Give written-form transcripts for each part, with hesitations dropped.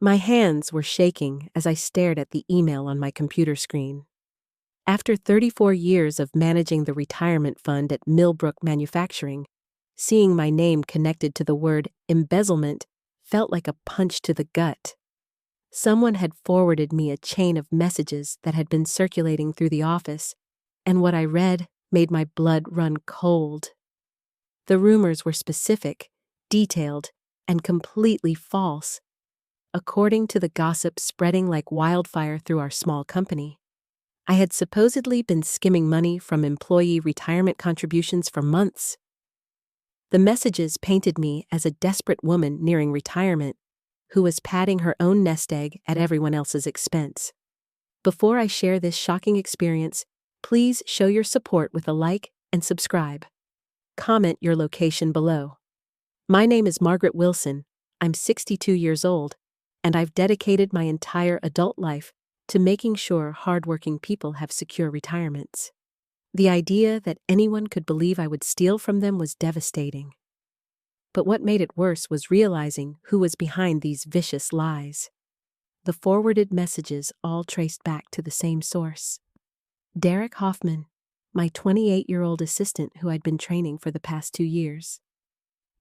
My hands were shaking as I stared at the email on my computer screen. After 34 years of managing the retirement fund at Millbrook Manufacturing, seeing my name connected to the word embezzlement felt like a punch to the gut. Someone had forwarded me a chain of messages that had been circulating through the office, and what I read made my blood run cold. The rumors were specific, detailed, and completely false. According to the gossip spreading like wildfire through our small company, I had supposedly been skimming money from employee retirement contributions for months. The messages painted me as a desperate woman nearing retirement who was padding her own nest egg at everyone else's expense. Before I share this shocking experience, please show your support with a like and subscribe. Comment your location below. My name is Margaret Wilson. I'm 62 years old, and I've dedicated my entire adult life to making sure hardworking people have secure retirements. The idea that anyone could believe I would steal from them was devastating. But what made it worse was realizing who was behind these vicious lies. The forwarded messages all traced back to the same source. Derek Hoffman, my 28-year-old assistant who I'd been training for the past 2 years.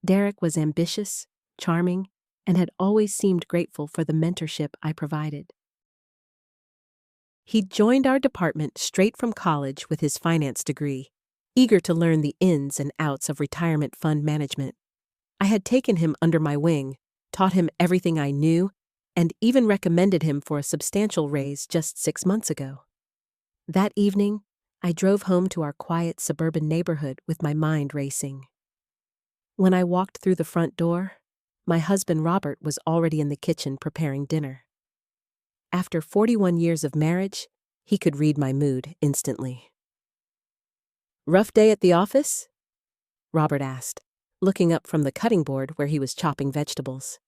Derek was ambitious, charming, and had always seemed grateful for the mentorship I provided. He'd joined our department straight from college with his finance degree, eager to learn the ins and outs of retirement fund management. I had taken him under my wing, taught him everything I knew, and even recommended him for a substantial raise just 6 months ago. That evening, I drove home to our quiet suburban neighborhood with my mind racing. When I walked through the front door, my husband Robert was already in the kitchen preparing dinner. After 41 years of marriage, he could read my mood instantly. "Rough day at the office?" Robert asked, looking up from the cutting board where he was chopping vegetables.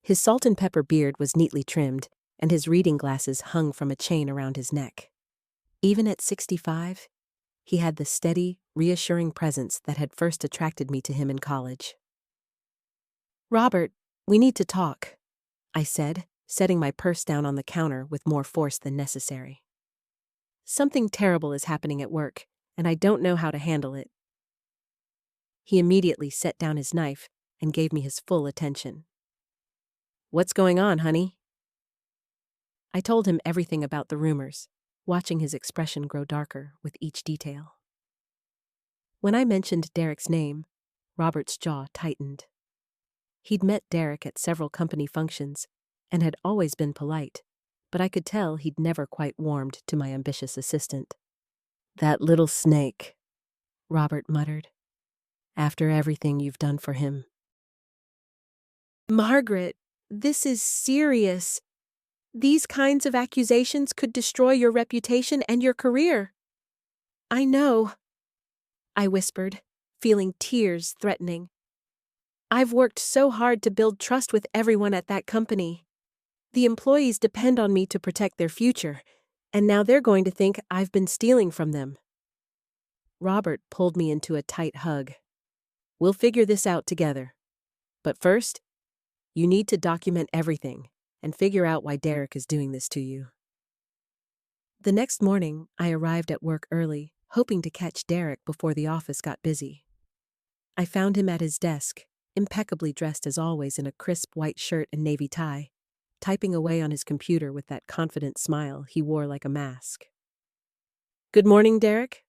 His salt and pepper beard was neatly trimmed, and his reading glasses hung from a chain around his neck. Even at 65, he had the steady, reassuring presence that had first attracted me to him in college. "Robert, we need to talk," I said, setting my purse down on the counter with more force than necessary. "Something terrible is happening at work, and I don't know how to handle it." He immediately set down his knife and gave me his full attention. "What's going on, honey?" I told him everything about the rumors, watching his expression grow darker with each detail. When I mentioned Derek's name, Robert's jaw tightened. He'd met Derek at several company functions and had always been polite, but I could tell he'd never quite warmed to my ambitious assistant. "That little snake," Robert muttered, "after everything you've done for him." "Margaret, this is serious. These kinds of accusations could destroy your reputation and your career." "I know," I whispered, feeling tears threatening. "I've worked so hard to build trust with everyone at that company. The employees depend on me to protect their future, and now they're going to think I've been stealing from them." Robert pulled me into a tight hug. "We'll figure this out together. But first, you need to document everything and figure out why Derek is doing this to you." The next morning, I arrived at work early, hoping to catch Derek before the office got busy. I found him at his desk, impeccably dressed as always in a crisp white shirt and navy tie, typing away on his computer with that confident smile he wore like a mask. "Good morning, Derek,"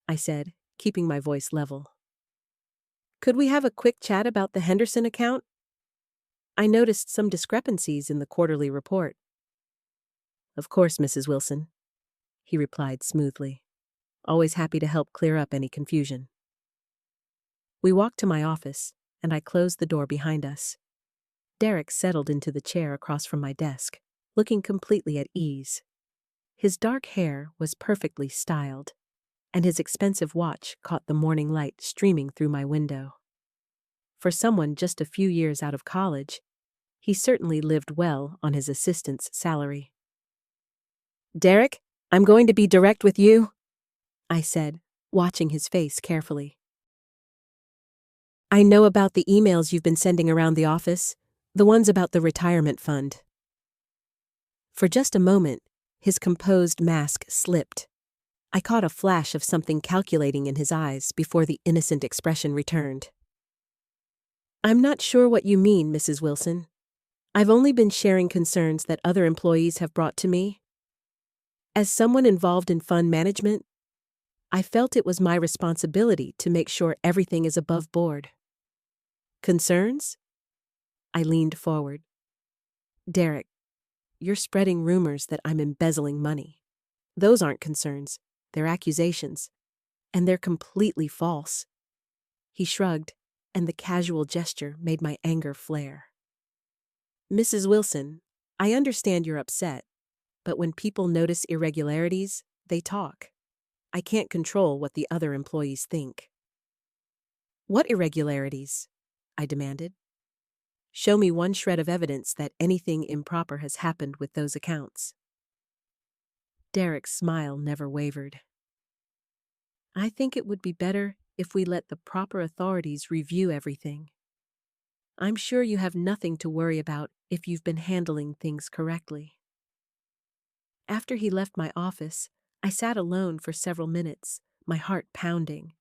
I said, keeping my voice level. "Could we have a quick chat about the Henderson account? I noticed some discrepancies in the quarterly report." "Of course, Mrs. Wilson," he replied smoothly. "Always happy to help clear up any confusion." We walked to my office, and I closed the door behind us. Derek settled into the chair across from my desk, looking completely at ease. His dark hair was perfectly styled, and his expensive watch caught the morning light streaming through my window. For someone just a few years out of college, he certainly lived well on his assistant's salary. "Derek, I'm going to be direct with you," I said, watching his face carefully. "I know about the emails you've been sending around the office. The ones about the retirement fund. For just a moment, his composed mask slipped. I caught a flash of something calculating in his eyes before the innocent expression returned. I'm not sure what you mean, Mrs. Wilson. I've only been sharing concerns that other employees have brought to me. As someone involved in fund management, I felt it was my responsibility to make sure everything is above board. Concerns? I leaned forward. Derek, you're spreading rumors that I'm embezzling money. Those aren't concerns, they're accusations. And they're completely false. He shrugged, and the casual gesture made my anger flare. Mrs. Wilson, I understand you're upset, but when people notice irregularities, they talk. I can't control what the other employees think. What irregularities? I demanded. Show me one shred of evidence that anything improper has happened with those accounts. Derek's smile never wavered. I think it would be better if we let the proper authorities review everything. I'm sure you have nothing to worry about if you've been handling things correctly. After he left my office, I sat alone for several minutes, my heart pounding.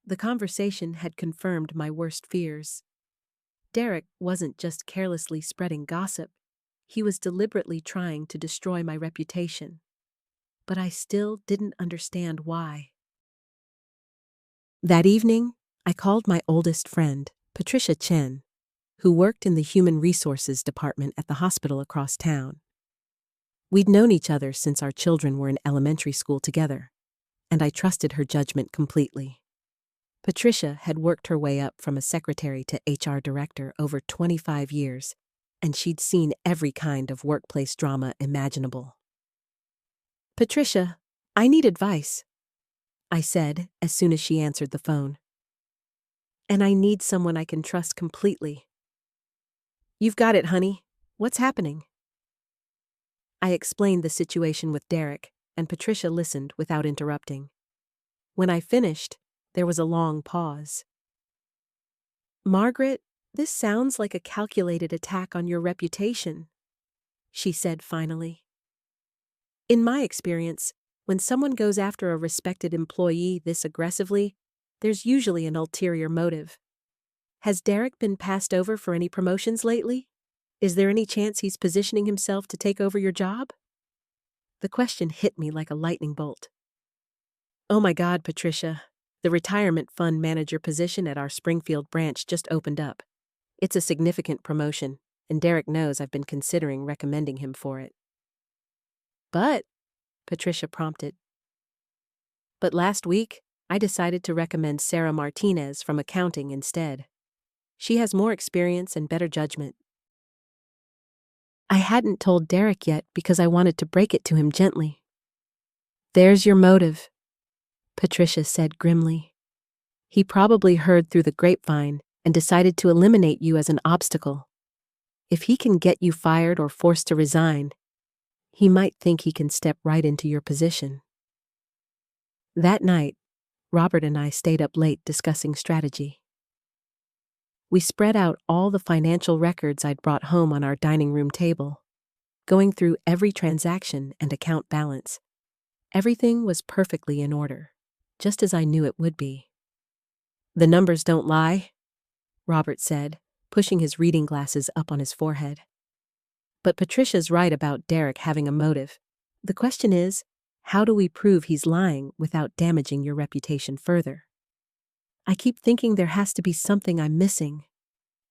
The conversation had confirmed my worst fears. Derek wasn't just carelessly spreading gossip, he was deliberately trying to destroy my reputation. But I still didn't understand why. That evening, I called my oldest friend, Patricia Chen, who worked in the Human Resources Department at the hospital across town. We'd known each other since our children were in elementary school together, and I trusted her judgment completely. Patricia had worked her way up from a secretary to HR director over 25 years, and she'd seen every kind of workplace drama imaginable. Patricia, I need advice, I said as soon as she answered the phone. And I need someone I can trust completely. You've got it, honey. What's happening? I explained the situation with Derek, and Patricia listened without interrupting. When I finished, there was a long pause. Margaret, this sounds like a calculated attack on your reputation, she said finally. In my experience, when someone goes after a respected employee this aggressively, there's usually an ulterior motive. Has Derek been passed over for any promotions lately? Is there any chance he's positioning himself to take over your job? The question hit me like a lightning bolt. Oh my God, Patricia. The retirement fund manager position at our Springfield branch just opened up. It's a significant promotion, and Derek knows I've been considering recommending him for it. But, Patricia prompted. But last week, I decided to recommend Sarah Martinez from accounting instead. She has more experience and better judgment. I hadn't told Derek yet because I wanted to break it to him gently. There's your motive, Patricia said grimly. He probably heard through the grapevine and decided to eliminate you as an obstacle. If he can get you fired or forced to resign, he might think he can step right into your position. That night, Robert and I stayed up late discussing strategy. We spread out all the financial records I'd brought home on our dining room table, going through every transaction and account balance. Everything was perfectly in order, just as I knew it would be. The numbers don't lie, Robert said, pushing his reading glasses up on his forehead. But Patricia's right about Derek having a motive. The question is, how do we prove he's lying without damaging your reputation further? I keep thinking there has to be something I'm missing,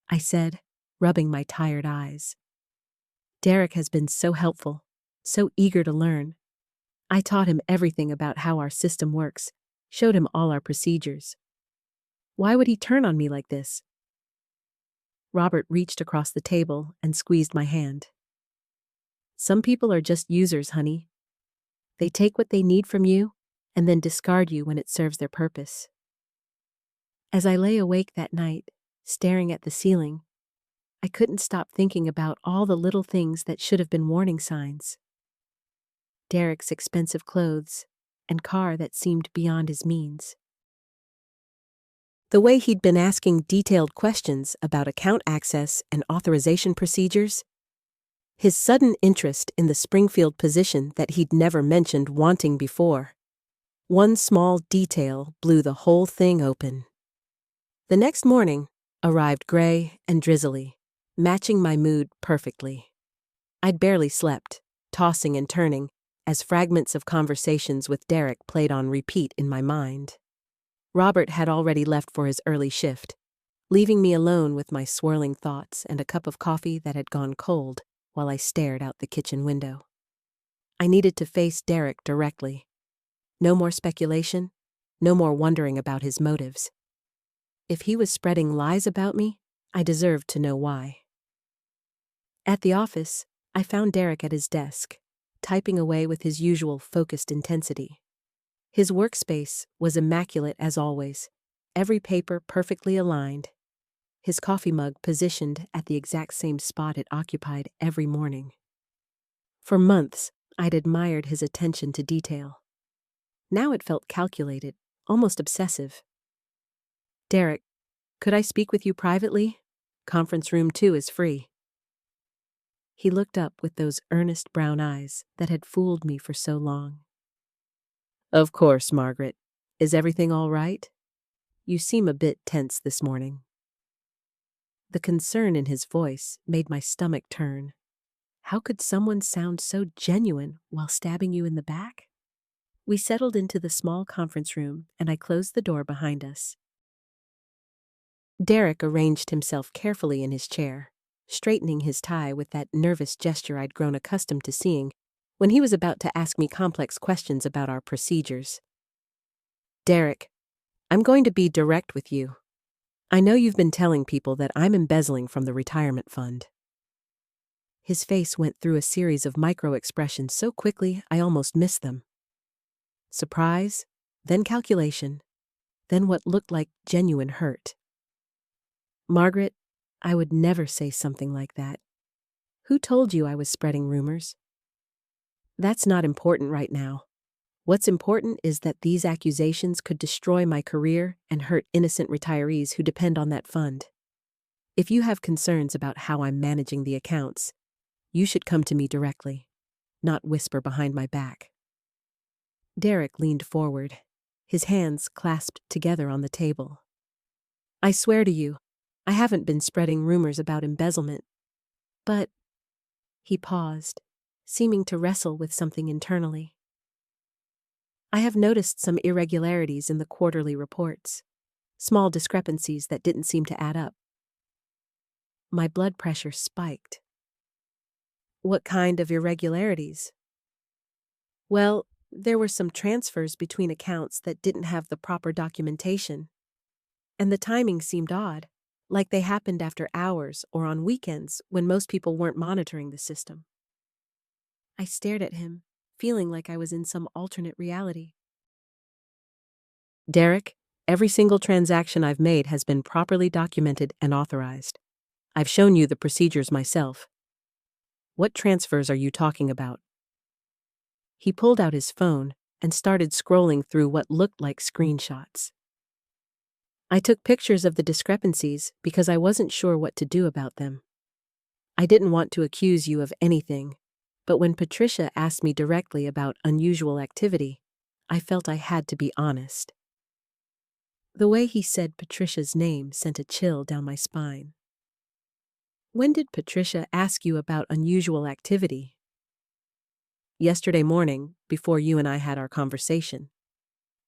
I said, rubbing my tired eyes. Derek has been so helpful, so eager to learn. I taught him everything about how our system works, showed him all our procedures. Why would he turn on me like this? Robert reached across the table and squeezed my hand. Some people are just users, honey. They take what they need from you and then discard you when it serves their purpose. As I lay awake that night, staring at the ceiling, I couldn't stop thinking about all the little things that should have been warning signs. Derek's expensive clothes and car that seemed beyond his means. The way he'd been asking detailed questions about account access and authorization procedures, his sudden interest in the Springfield position that he'd never mentioned wanting before. One small detail blew the whole thing open. The next morning arrived gray and drizzly, matching my mood perfectly. I'd barely slept, tossing and turning, as fragments of conversations with Derek played on repeat in my mind. Robert had already left for his early shift, leaving me alone with my swirling thoughts and a cup of coffee that had gone cold while I stared out the kitchen window. I needed to face Derek directly. No more speculation, no more wondering about his motives. If he was spreading lies about me, I deserved to know why. At the office, I found Derek at his desk, typing away with his usual focused intensity. His workspace was immaculate as always, every paper perfectly aligned, his coffee mug positioned at the exact same spot it occupied every morning. For months, I'd admired his attention to detail. Now it felt calculated, almost obsessive. "Derek, could I speak with you privately? Conference room 2 is free." He looked up with those earnest brown eyes that had fooled me for so long. "Of course, Margaret. Is everything all right? You seem a bit tense this morning." The concern in his voice made my stomach turn. How could someone sound so genuine while stabbing you in the back? We settled into the small conference room, and I closed the door behind us. Derek arranged himself carefully in his chair, straightening his tie with that nervous gesture I'd grown accustomed to seeing when he was about to ask me complex questions about our procedures. "Derek, I'm going to be direct with you. I know you've been telling people that I'm embezzling from the retirement fund." His face went through a series of micro-expressions so quickly I almost missed them. Surprise, then calculation, then what looked like genuine hurt. "Margaret, I would never say something like that. Who told you I was spreading rumors?" "That's not important right now. What's important is that these accusations could destroy my career and hurt innocent retirees who depend on that fund. If you have concerns about how I'm managing the accounts, you should come to me directly, not whisper behind my back." Derek leaned forward, his hands clasped together on the table. "I swear to you, I haven't been spreading rumors about embezzlement. But—" He paused, seeming to wrestle with something internally. "I have noticed some irregularities in the quarterly reports, small discrepancies that didn't seem to add up." My blood pressure spiked. "What kind of irregularities?" "Well, there were some transfers between accounts that didn't have the proper documentation. And the timing seemed odd, like they happened after hours or on weekends when most people weren't monitoring the system." I stared at him, feeling like I was in some alternate reality. "Derek, every single transaction I've made has been properly documented and authorized. I've shown you the procedures myself. What transfers are you talking about?" He pulled out his phone and started scrolling through what looked like screenshots. I took pictures of the discrepancies because I wasn't sure what to do about them. I didn't want to accuse you of anything, but when Patricia asked me directly about unusual activity, I felt I had to be honest. The way he said Patricia's name sent a chill down my spine. "When did Patricia ask you about unusual activity?" "Yesterday morning, before you and I had our conversation.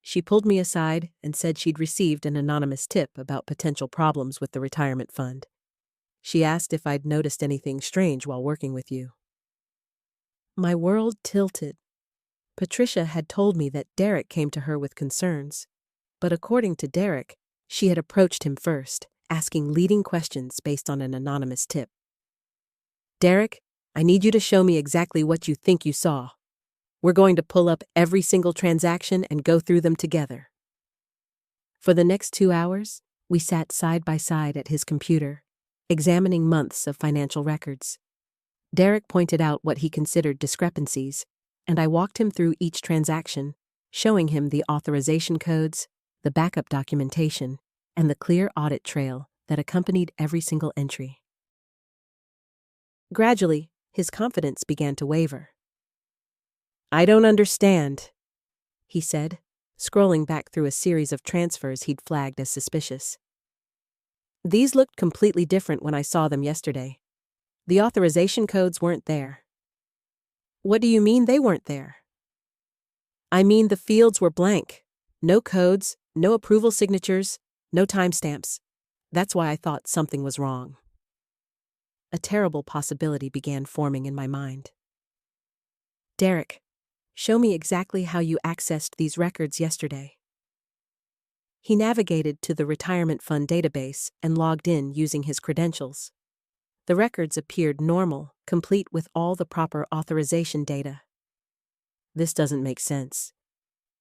She pulled me aside and said she'd received an anonymous tip about potential problems with the retirement fund. She asked if I'd noticed anything strange while working with you." My world tilted. Patricia had told me that Derek came to her with concerns, but according to Derek, she had approached him first, asking leading questions based on an anonymous tip. "Derek, I need you to show me exactly what you think you saw. We're going to pull up every single transaction and go through them together." For the next 2 hours, we sat side by side at his computer, examining months of financial records. Derek pointed out what he considered discrepancies, and I walked him through each transaction, showing him the authorization codes, the backup documentation, and the clear audit trail that accompanied every single entry. Gradually, his confidence began to waver. "I don't understand," he said, scrolling back through a series of transfers he'd flagged as suspicious. "These looked completely different when I saw them yesterday. The authorization codes weren't there." "What do you mean they weren't there?" "I mean the fields were blank. No codes, no approval signatures, no timestamps. That's why I thought something was wrong." A terrible possibility began forming in my mind. "Derek, show me exactly how you accessed these records yesterday." He navigated to the retirement fund database and logged in using his credentials. The records appeared normal, complete with all the proper authorization data. "This doesn't make sense,"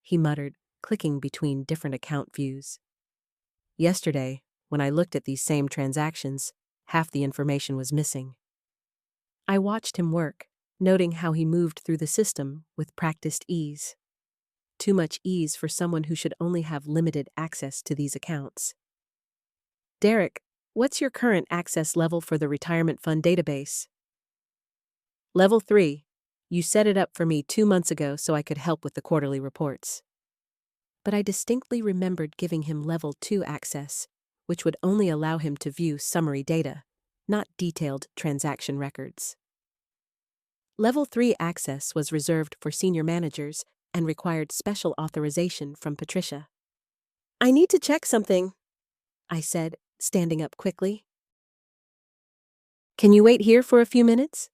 he muttered, clicking between different account views. "Yesterday, when I looked at these same transactions, half the information was missing." I watched him work, noting how he moved through the system with practiced ease. Too much ease for someone who should only have limited access to these accounts. "Derek, what's your current access level for the retirement fund database?" "Level 3. You set it up for me 2 months ago so I could help with the quarterly reports." But I distinctly remembered giving him Level 2 access, which would only allow him to view summary data, not detailed transaction records. Level 3 access was reserved for senior managers and required special authorization from Patricia. "I need to check something," I said, standing up quickly. "Can you wait here for a few minutes?"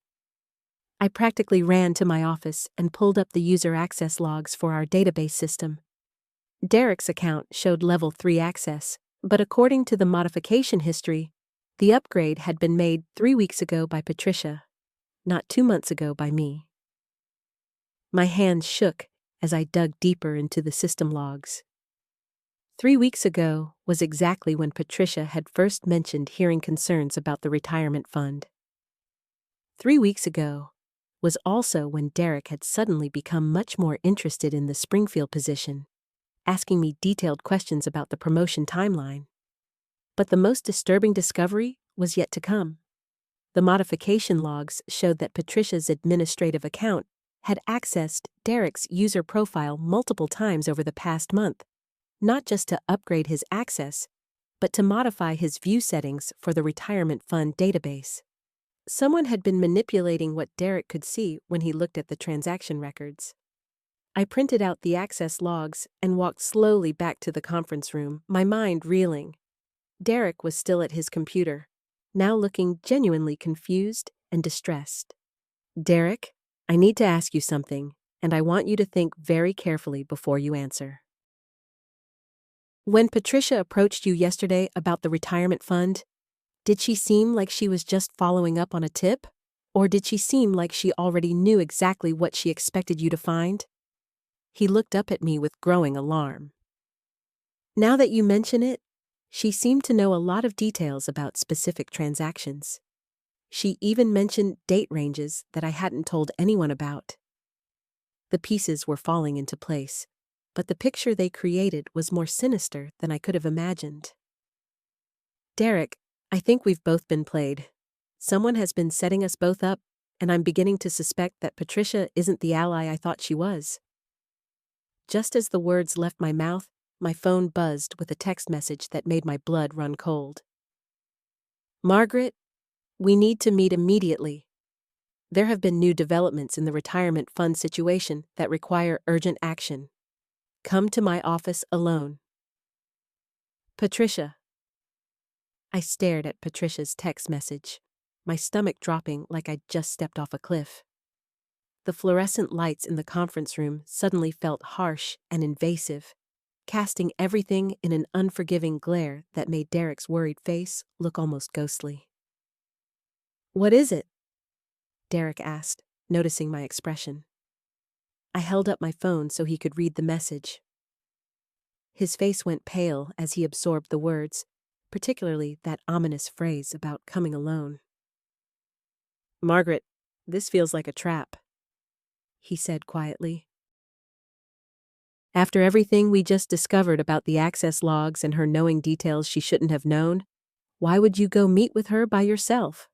I practically ran to my office and pulled up the user access logs for our database system. Derek's account showed Level 3 access, but according to the modification history, the upgrade had been made 3 weeks ago by Patricia, not 2 months ago by me. My hands shook as I dug deeper into the system logs. 3 weeks ago was exactly when Patricia had first mentioned hearing concerns about the retirement fund. 3 weeks ago was also when Derek had suddenly become much more interested in the Springfield position, asking me detailed questions about the promotion timeline. But the most disturbing discovery was yet to come. The modification logs showed that Patricia's administrative account had accessed Derek's user profile multiple times over the past month, not just to upgrade his access, but to modify his view settings for the retirement fund database. Someone had been manipulating what Derek could see when he looked at the transaction records. I printed out the access logs and walked slowly back to the conference room, my mind reeling. Derek was still at his computer, now looking genuinely confused and distressed. "Derek, I need to ask you something, and I want you to think very carefully before you answer. When Patricia approached you yesterday about the retirement fund, did she seem like she was just following up on a tip? Or did she seem like she already knew exactly what she expected you to find?" He looked up at me with growing alarm. "Now that you mention it, she seemed to know a lot of details about specific transactions. She even mentioned date ranges that I hadn't told anyone about." The pieces were falling into place, but the picture they created was more sinister than I could have imagined. "Derek, I think we've both been played. Someone has been setting us both up, and I'm beginning to suspect that Patricia isn't the ally I thought she was." Just as the words left my mouth, my phone buzzed with a text message that made my blood run cold. "Margaret, we need to meet immediately. There have been new developments in the retirement fund situation that require urgent action. Come to my office alone. Patricia." I stared at Patricia's text message, my stomach dropping like I'd just stepped off a cliff. The fluorescent lights in the conference room suddenly felt harsh and invasive, casting everything in an unforgiving glare that made Derek's worried face look almost ghostly. "What is it?" Derek asked, noticing my expression. I held up my phone so he could read the message. His face went pale as he absorbed the words, particularly that ominous phrase about coming alone. "Margaret, this feels like a trap," he said quietly. After everything we just discovered about the access logs and her knowing details she shouldn't have known, why would you go meet with her by yourself?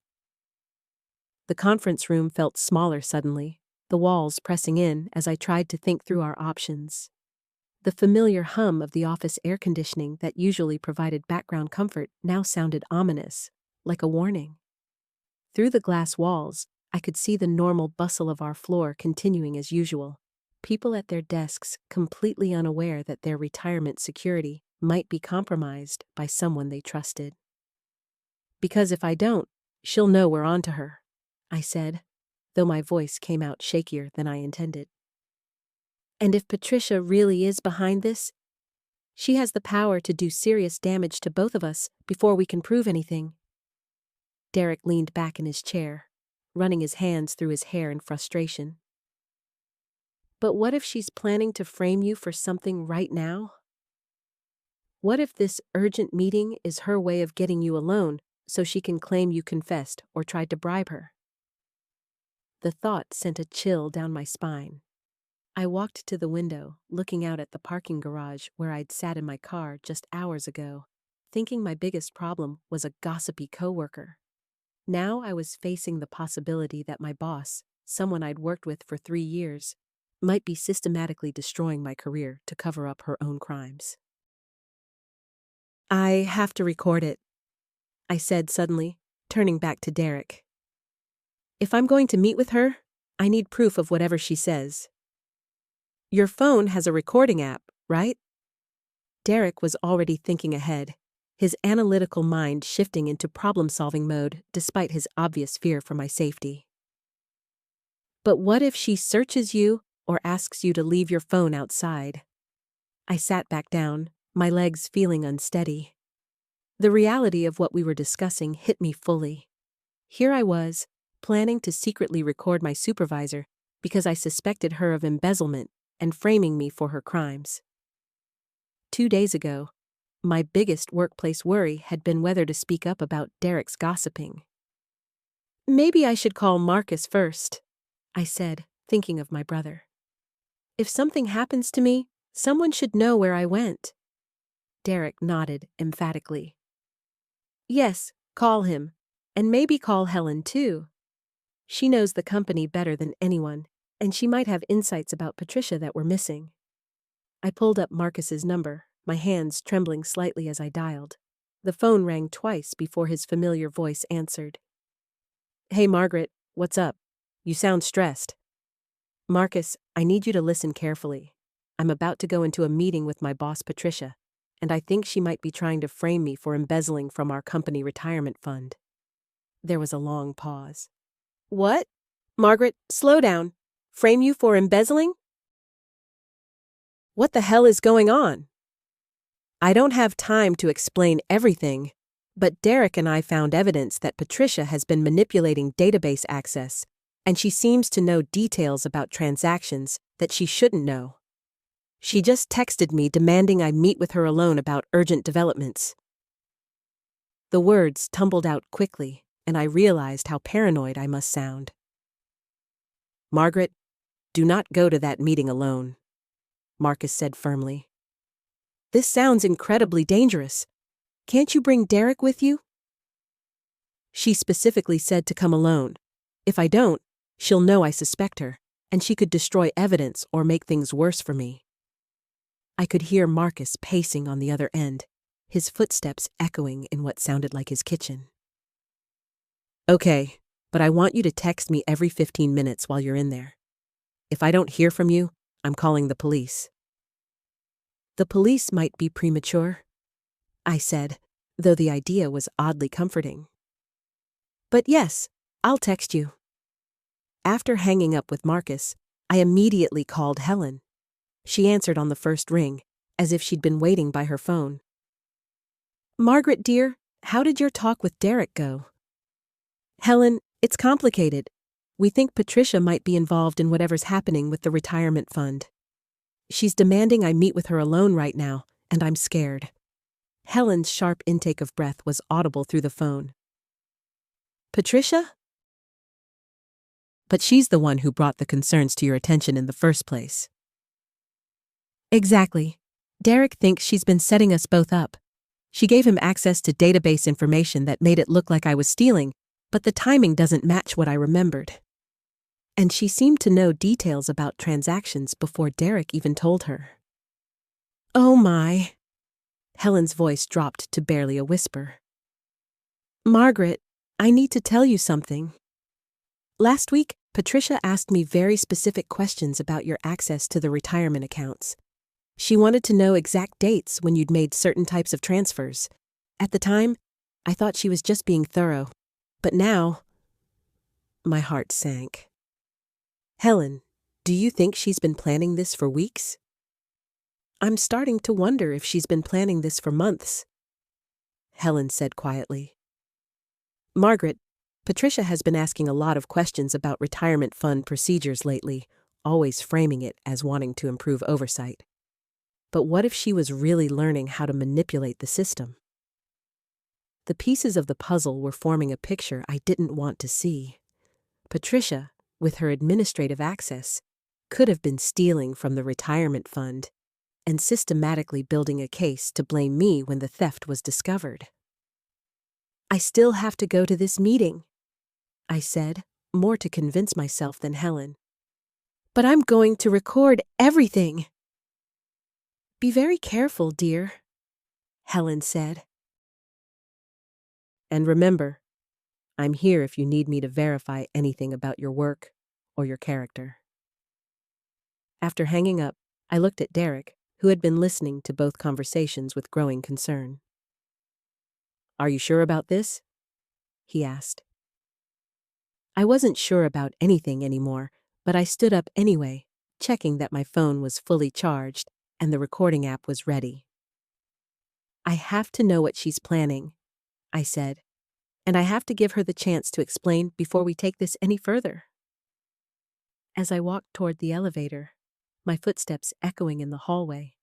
The conference room felt smaller suddenly, the walls pressing in as I tried to think through our options. The familiar hum of the office air conditioning that usually provided background comfort now sounded ominous, like a warning. Through the glass walls, I could see the normal bustle of our floor continuing as usual. People at their desks completely unaware that their retirement security might be compromised by someone they trusted. Because if I don't, she'll know we're on to her, I said, though my voice came out shakier than I intended. And if Patricia really is behind this, she has the power to do serious damage to both of us before we can prove anything. Derek leaned back in his chair, running his hands through his hair in frustration. But what if she's planning to frame you for something right now? What if this urgent meeting is her way of getting you alone so she can claim you confessed or tried to bribe her? The thought sent a chill down my spine. I walked to the window, looking out at the parking garage where I'd sat in my car just hours ago, thinking my biggest problem was a gossipy coworker. Now I was facing the possibility that my boss, someone I'd worked with for 3 years, might be systematically destroying my career to cover up her own crimes. I have to record it, I said suddenly, turning back to Derek. If I'm going to meet with her, I need proof of whatever she says. Your phone has a recording app, right? Derek was already thinking ahead, his analytical mind shifting into problem-solving mode despite his obvious fear for my safety. But what if she searches you or asks you to leave your phone outside? I sat back down, my legs feeling unsteady. The reality of what we were discussing hit me fully. Here I was, planning to secretly record my supervisor because I suspected her of embezzlement and framing me for her crimes. 2 days ago, my biggest workplace worry had been whether to speak up about Derek's gossiping. Maybe I should call Marcus first, I said, thinking of my brother. If something happens to me, someone should know where I went. Derek nodded emphatically. Yes, call him, and maybe call Helen too. She knows the company better than anyone, and she might have insights about Patricia that we're missing. I pulled up Marcus's number, my hands trembling slightly as I dialed. The phone rang twice before his familiar voice answered. Hey Margaret, what's up? You sound stressed. Marcus, I need you to listen carefully. I'm about to go into a meeting with my boss Patricia, and I think she might be trying to frame me for embezzling from our company retirement fund. There was a long pause. What? Margaret, slow down. Frame you for embezzling? What the hell is going on? I don't have time to explain everything, but Derek and I found evidence that Patricia has been manipulating database access, and she seems to know details about transactions that she shouldn't know. She just texted me demanding I meet with her alone about urgent developments. The words tumbled out quickly, and I realized how paranoid I must sound. Margaret, do not go to that meeting alone, Marcus said firmly. This sounds incredibly dangerous. Can't you bring Derek with you? She specifically said to come alone. If I don't, she'll know I suspect her, and she could destroy evidence or make things worse for me. I could hear Marcus pacing on the other end, his footsteps echoing in what sounded like his kitchen. Okay, but I want you to text me every 15 minutes while you're in there. If I don't hear from you, I'm calling the police. The police might be premature, I said, though the idea was oddly comforting. But yes, I'll text you. After hanging up with Marcus, I immediately called Helen. She answered on the first ring, as if she'd been waiting by her phone. Margaret, dear, how did your talk with Derek go? Helen, it's complicated. We think Patricia might be involved in whatever's happening with the retirement fund. She's demanding I meet with her alone right now, and I'm scared. Helen's sharp intake of breath was audible through the phone. Patricia? But she's the one who brought the concerns to your attention in the first place. Exactly. Derek thinks she's been setting us both up. She gave him access to database information that made it look like I was stealing, but the timing doesn't match what I remembered. And she seemed to know details about transactions before Derek even told her. Oh my. Helen's voice dropped to barely a whisper. Margaret, I need to tell you something. Last week, Patricia asked me very specific questions about your access to the retirement accounts. She wanted to know exact dates when you'd made certain types of transfers. At the time, I thought she was just being thorough. But now, my heart sank. Helen, do you think she's been planning this for weeks? I'm starting to wonder if she's been planning this for months, Helen said quietly. Margaret, Patricia has been asking a lot of questions about retirement fund procedures lately, always framing it as wanting to improve oversight. But what if she was really learning how to manipulate the system? The pieces of the puzzle were forming a picture I didn't want to see. Patricia, with her administrative access, could have been stealing from the retirement fund and systematically building a case to blame me when the theft was discovered. I still have to go to this meeting, I said, more to convince myself than Helen. But I'm going to record everything. Be very careful, dear, Helen said. And remember, I'm here if you need me to verify anything about your work or your character. After hanging up, I looked at Derek, who had been listening to both conversations with growing concern. Are you sure about this? He asked. I wasn't sure about anything anymore, but I stood up anyway, checking that my phone was fully charged and the recording app was ready. I have to know what she's planning, I said, and I have to give her the chance to explain before we take this any further. As I walked toward the elevator, my footsteps echoing in the hallway,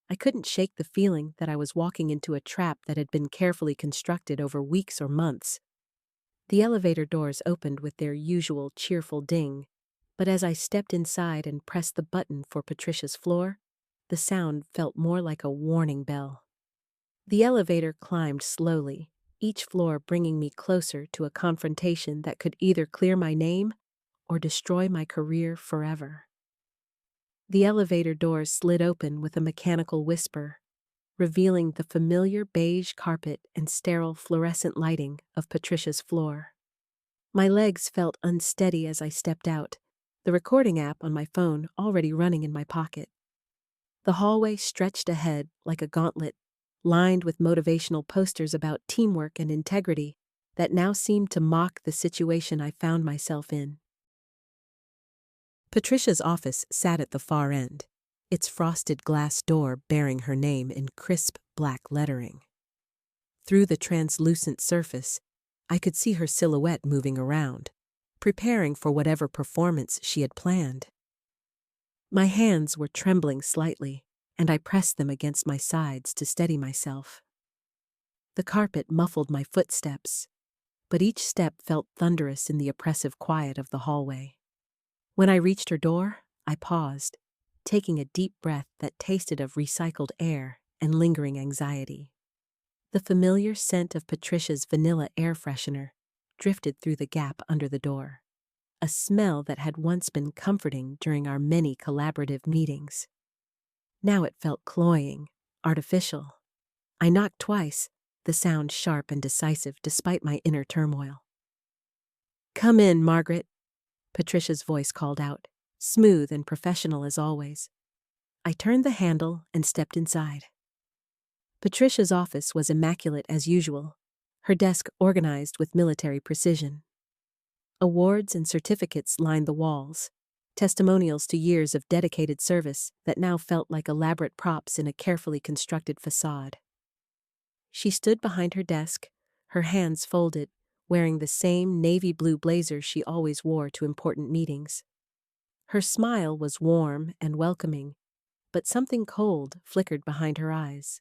I couldn't shake the feeling that I was walking into a trap that had been carefully constructed over weeks or months. The elevator doors opened with their usual cheerful ding, but as I stepped inside and pressed the button for Patricia's floor, the sound felt more like a warning bell. The elevator climbed slowly, each floor bringing me closer to a confrontation that could either clear my name or destroy my career forever. The elevator doors slid open with a mechanical whisper, revealing the familiar beige carpet and sterile fluorescent lighting of Patricia's floor. My legs felt unsteady as I stepped out, the recording app on my phone already running in my pocket. The hallway stretched ahead like a gauntlet, lined with motivational posters about teamwork and integrity that now seemed to mock the situation I found myself in. Patricia's office sat at the far end, its frosted glass door bearing her name in crisp black lettering. Through the translucent surface, I could see her silhouette moving around, preparing for whatever performance she had planned. My hands were trembling slightly, and I pressed them against my sides to steady myself. The carpet muffled my footsteps, but each step felt thunderous in the oppressive quiet of the hallway. When I reached her door, I paused, taking a deep breath that tasted of recycled air and lingering anxiety. The familiar scent of Patricia's vanilla air freshener drifted through the gap under the door, a smell that had once been comforting during our many collaborative meetings. Now it felt cloying, artificial. I knocked twice, the sound sharp and decisive despite my inner turmoil. Come in, Margaret, Patricia's voice called out, smooth and professional as always. I turned the handle and stepped inside. Patricia's office was immaculate as usual, her desk organized with military precision. Awards and certificates lined the walls, testimonials to years of dedicated service that now felt like elaborate props in a carefully constructed facade. She stood behind her desk, her hands folded, wearing the same navy blue blazer she always wore to important meetings. Her smile was warm and welcoming, but something cold flickered behind her eyes.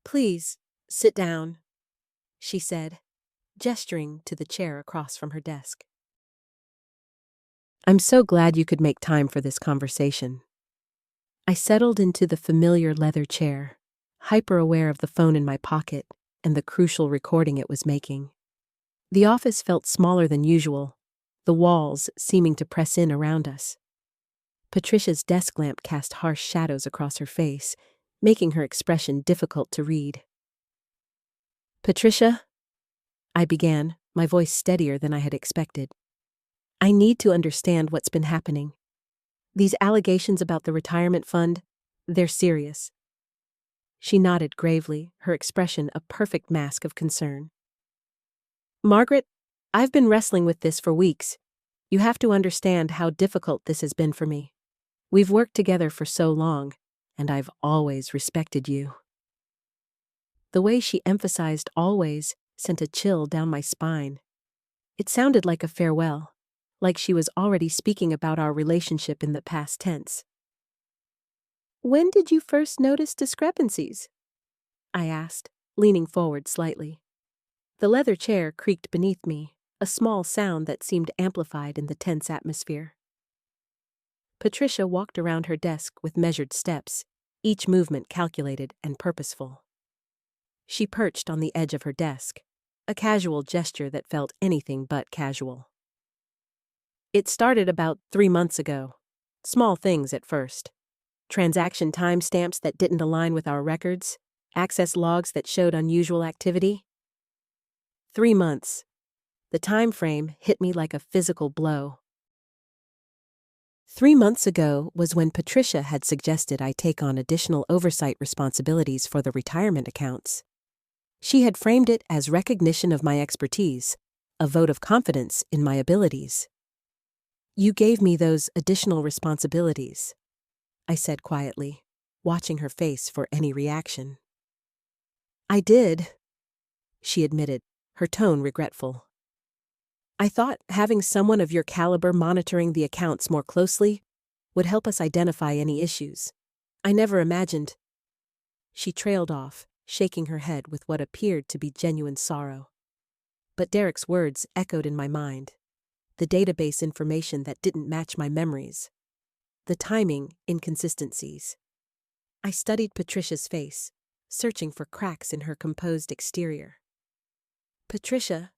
Please, sit down, she said, gesturing to the chair across from her desk. I'm so glad you could make time for this conversation. I settled into the familiar leather chair, hyper-aware of the phone in my pocket and the crucial recording it was making. The office felt smaller than usual, the walls seeming to press in around us. Patricia's desk lamp cast harsh shadows across her face, making her expression difficult to read. "Patricia," I began, my voice steadier than I had expected. "I need to understand what's been happening. These allegations about the retirement fund, they're serious." She nodded gravely, her expression a perfect mask of concern. "Margaret, I've been wrestling with this for weeks. You have to understand how difficult this has been for me. We've worked together for so long, and I've always respected you." The way she emphasized always sent a chill down my spine. It sounded like a farewell, like she was already speaking about our relationship in the past tense. "When did you first notice discrepancies?" I asked, leaning forward slightly. The leather chair creaked beneath me, a small sound that seemed amplified in the tense atmosphere. Patricia walked around her desk with measured steps, each movement calculated and purposeful. She perched on the edge of her desk, a casual gesture that felt anything but casual. "It started about 3 months ago. Small things at first. Transaction timestamps that didn't align with our records, access logs that showed unusual activity. 3 months. The time frame hit me like a physical blow. 3 months ago was when Patricia had suggested I take on additional oversight responsibilities for the retirement accounts. She had framed it as recognition of my expertise, a vote of confidence in my abilities. "You gave me those additional responsibilities," I said quietly, watching her face for any reaction. "I did," she admitted, her tone regretful. "I thought having someone of your caliber monitoring the accounts more closely would help us identify any issues. I never imagined—" She trailed off, shaking her head with what appeared to be genuine sorrow. But Derek's words echoed in my mind. The database information that didn't match my memories. The timing inconsistencies. I studied Patricia's face, searching for cracks in her composed exterior. "Patricia,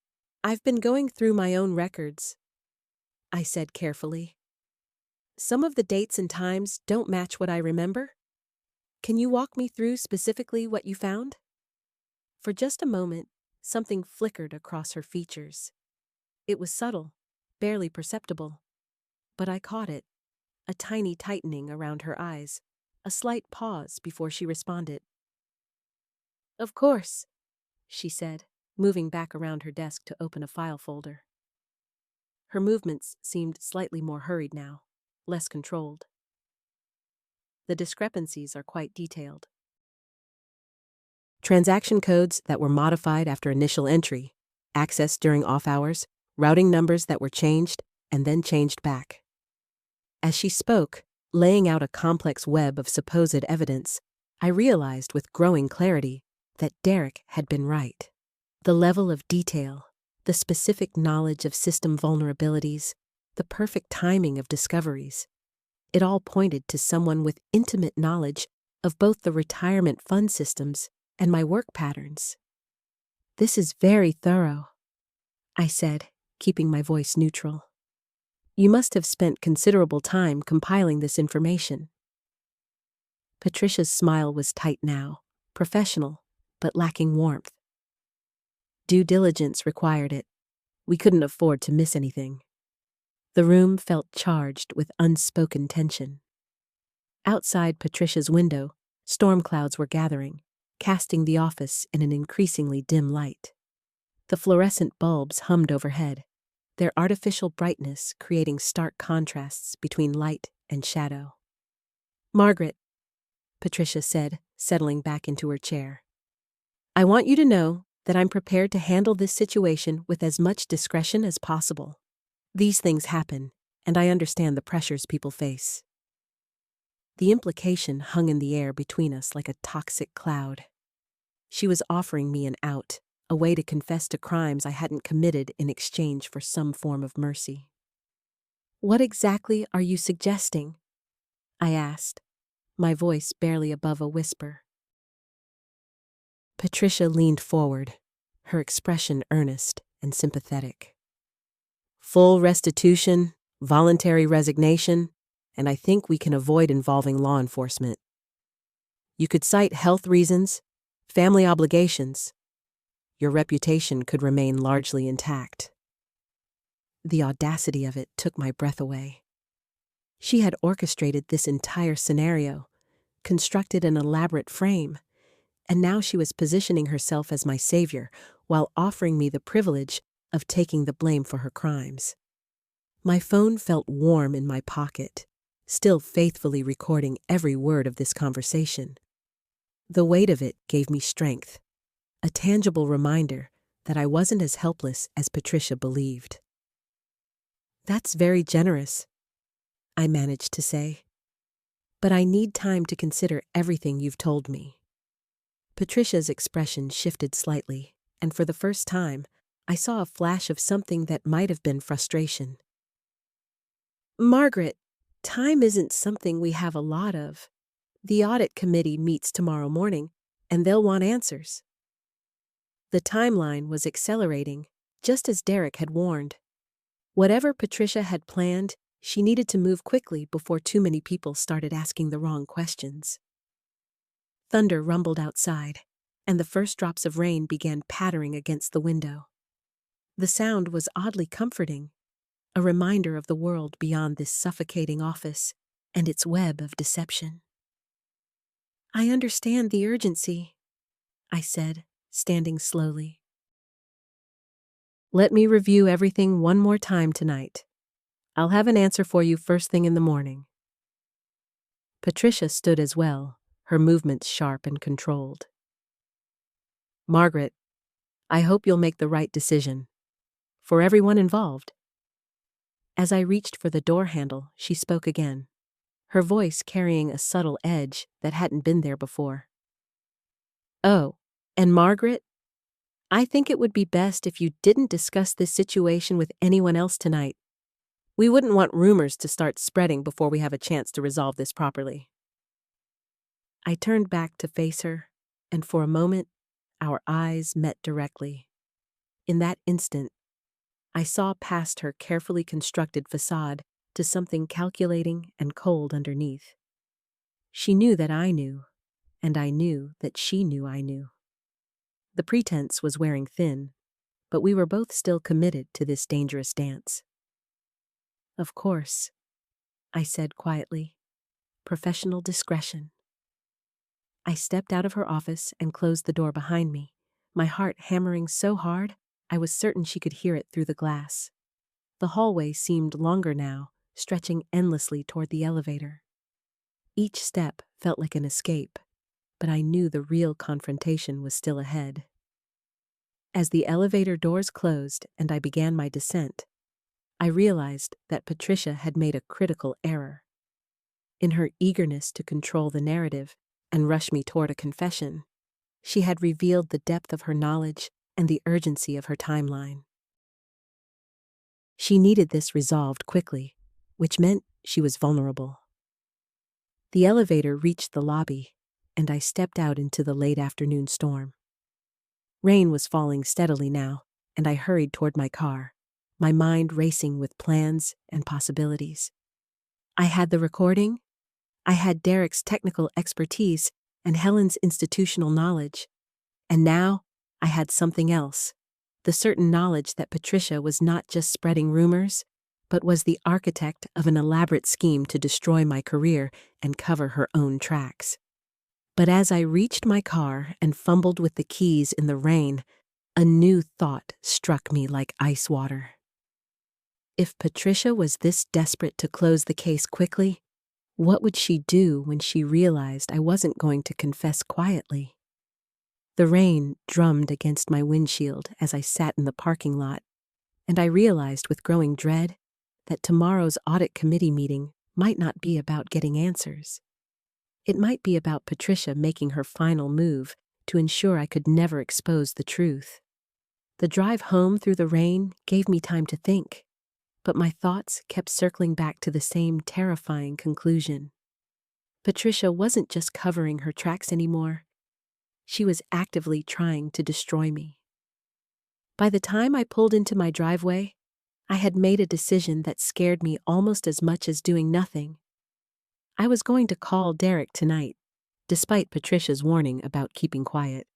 I've been going through my own records," I said carefully. "Some of the dates and times don't match what I remember. Can you walk me through specifically what you found?" For just a moment, something flickered across her features. It was subtle, barely perceptible. But I caught it, a tiny tightening around her eyes, a slight pause before she responded. "Of course," she said, moving back around her desk to open a file folder. Her movements seemed slightly more hurried now, less controlled. The discrepancies are quite detailed. Transaction codes that were modified after initial entry, access during off hours, routing numbers that were changed and then changed back. As she spoke, laying out a complex web of supposed evidence, I realized with growing clarity that Derek had been right. The level of detail, the specific knowledge of system vulnerabilities, the perfect timing of discoveries. It all pointed to someone with intimate knowledge of both the retirement fund systems and my work patterns. "This is very thorough," I said, keeping my voice neutral. "You must have spent considerable time compiling this information." Patricia's smile was tight now, professional, but lacking warmth. Due diligence required it. We couldn't afford to miss anything. The room felt charged with unspoken tension. Outside Patricia's window, storm clouds were gathering, casting the office in an increasingly dim light. The fluorescent bulbs hummed overhead, their artificial brightness creating stark contrasts between light and shadow. "Margaret," Patricia said, settling back into her chair, "I want you to know that I'm prepared to handle this situation with as much discretion as possible. These things happen, and I understand the pressures people face." The implication hung in the air between us like a toxic cloud. She was offering me an out, a way to confess to crimes I hadn't committed in exchange for some form of mercy. "What exactly are you suggesting?" I asked, my voice barely above a whisper. Patricia leaned forward, her expression earnest and sympathetic. Full restitution, voluntary resignation, and I think we can avoid involving law enforcement. You could cite health reasons, family obligations. Your reputation could remain largely intact. The audacity of it took my breath away. She had orchestrated this entire scenario, constructed an elaborate frame, and now she was positioning herself as my savior while offering me the privilege of taking the blame for her crimes. My phone felt warm in my pocket, still faithfully recording every word of this conversation. The weight of it gave me strength, a tangible reminder that I wasn't as helpless as Patricia believed. "That's very generous," I managed to say. "But I need time to consider everything you've told me." Patricia's expression shifted slightly, and for the first time, I saw a flash of something that might have been frustration. "Margaret, time isn't something we have a lot of. The audit committee meets tomorrow morning, and they'll want answers." The timeline was accelerating, just as Derek had warned. Whatever Patricia had planned, she needed to move quickly before too many people started asking the wrong questions. Thunder rumbled outside, and the first drops of rain began pattering against the window. The sound was oddly comforting, a reminder of the world beyond this suffocating office and its web of deception. "I understand the urgency," I said, standing slowly. "Let me review everything one more time tonight. I'll have an answer for you first thing in the morning." Patricia stood as well, her movements sharp and controlled. "Margaret, I hope you'll make the right decision. For everyone involved." As I reached for the door handle, she spoke again, her voice carrying a subtle edge that hadn't been there before. "Oh, and Margaret, I think it would be best if you didn't discuss this situation with anyone else tonight. We wouldn't want rumors to start spreading before we have a chance to resolve this properly." I turned back to face her, and for a moment, our eyes met directly. In that instant, I saw past her carefully constructed facade to something calculating and cold underneath. She knew that I knew, and I knew that she knew I knew. The pretense was wearing thin, but we were both still committed to this dangerous dance. "Of course," I said quietly. "Professional discretion." I stepped out of her office and closed the door behind me, my heart hammering so hard I was certain she could hear it through the glass. The hallway seemed longer now, stretching endlessly toward the elevator. Each step felt like an escape, but I knew the real confrontation was still ahead. As the elevator doors closed and I began my descent, I realized that Patricia had made a critical error. In her eagerness to control the narrative and rush me toward a confession, she had revealed the depth of her knowledge and the urgency of her timeline. She needed this resolved quickly, which meant she was vulnerable. The elevator reached the lobby, and I stepped out into the late afternoon storm. Rain was falling steadily now, and I hurried toward my car, my mind racing with plans and possibilities. I had the recording, I had Derek's technical expertise and Helen's institutional knowledge, and now I had something else, the certain knowledge that Patricia was not just spreading rumors, but was the architect of an elaborate scheme to destroy my career and cover her own tracks. But as I reached my car and fumbled with the keys in the rain, a new thought struck me like ice water. If Patricia was this desperate to close the case quickly, what would she do when she realized I wasn't going to confess quietly? The rain drummed against my windshield as I sat in the parking lot, and I realized with growing dread that tomorrow's audit committee meeting might not be about getting answers. It might be about Patricia making her final move to ensure I could never expose the truth. The drive home through the rain gave me time to think, but my thoughts kept circling back to the same terrifying conclusion. Patricia wasn't just covering her tracks anymore. She was actively trying to destroy me. By the time I pulled into my driveway, I had made a decision that scared me almost as much as doing nothing. I was going to call Derek tonight, despite Patricia's warning about keeping quiet.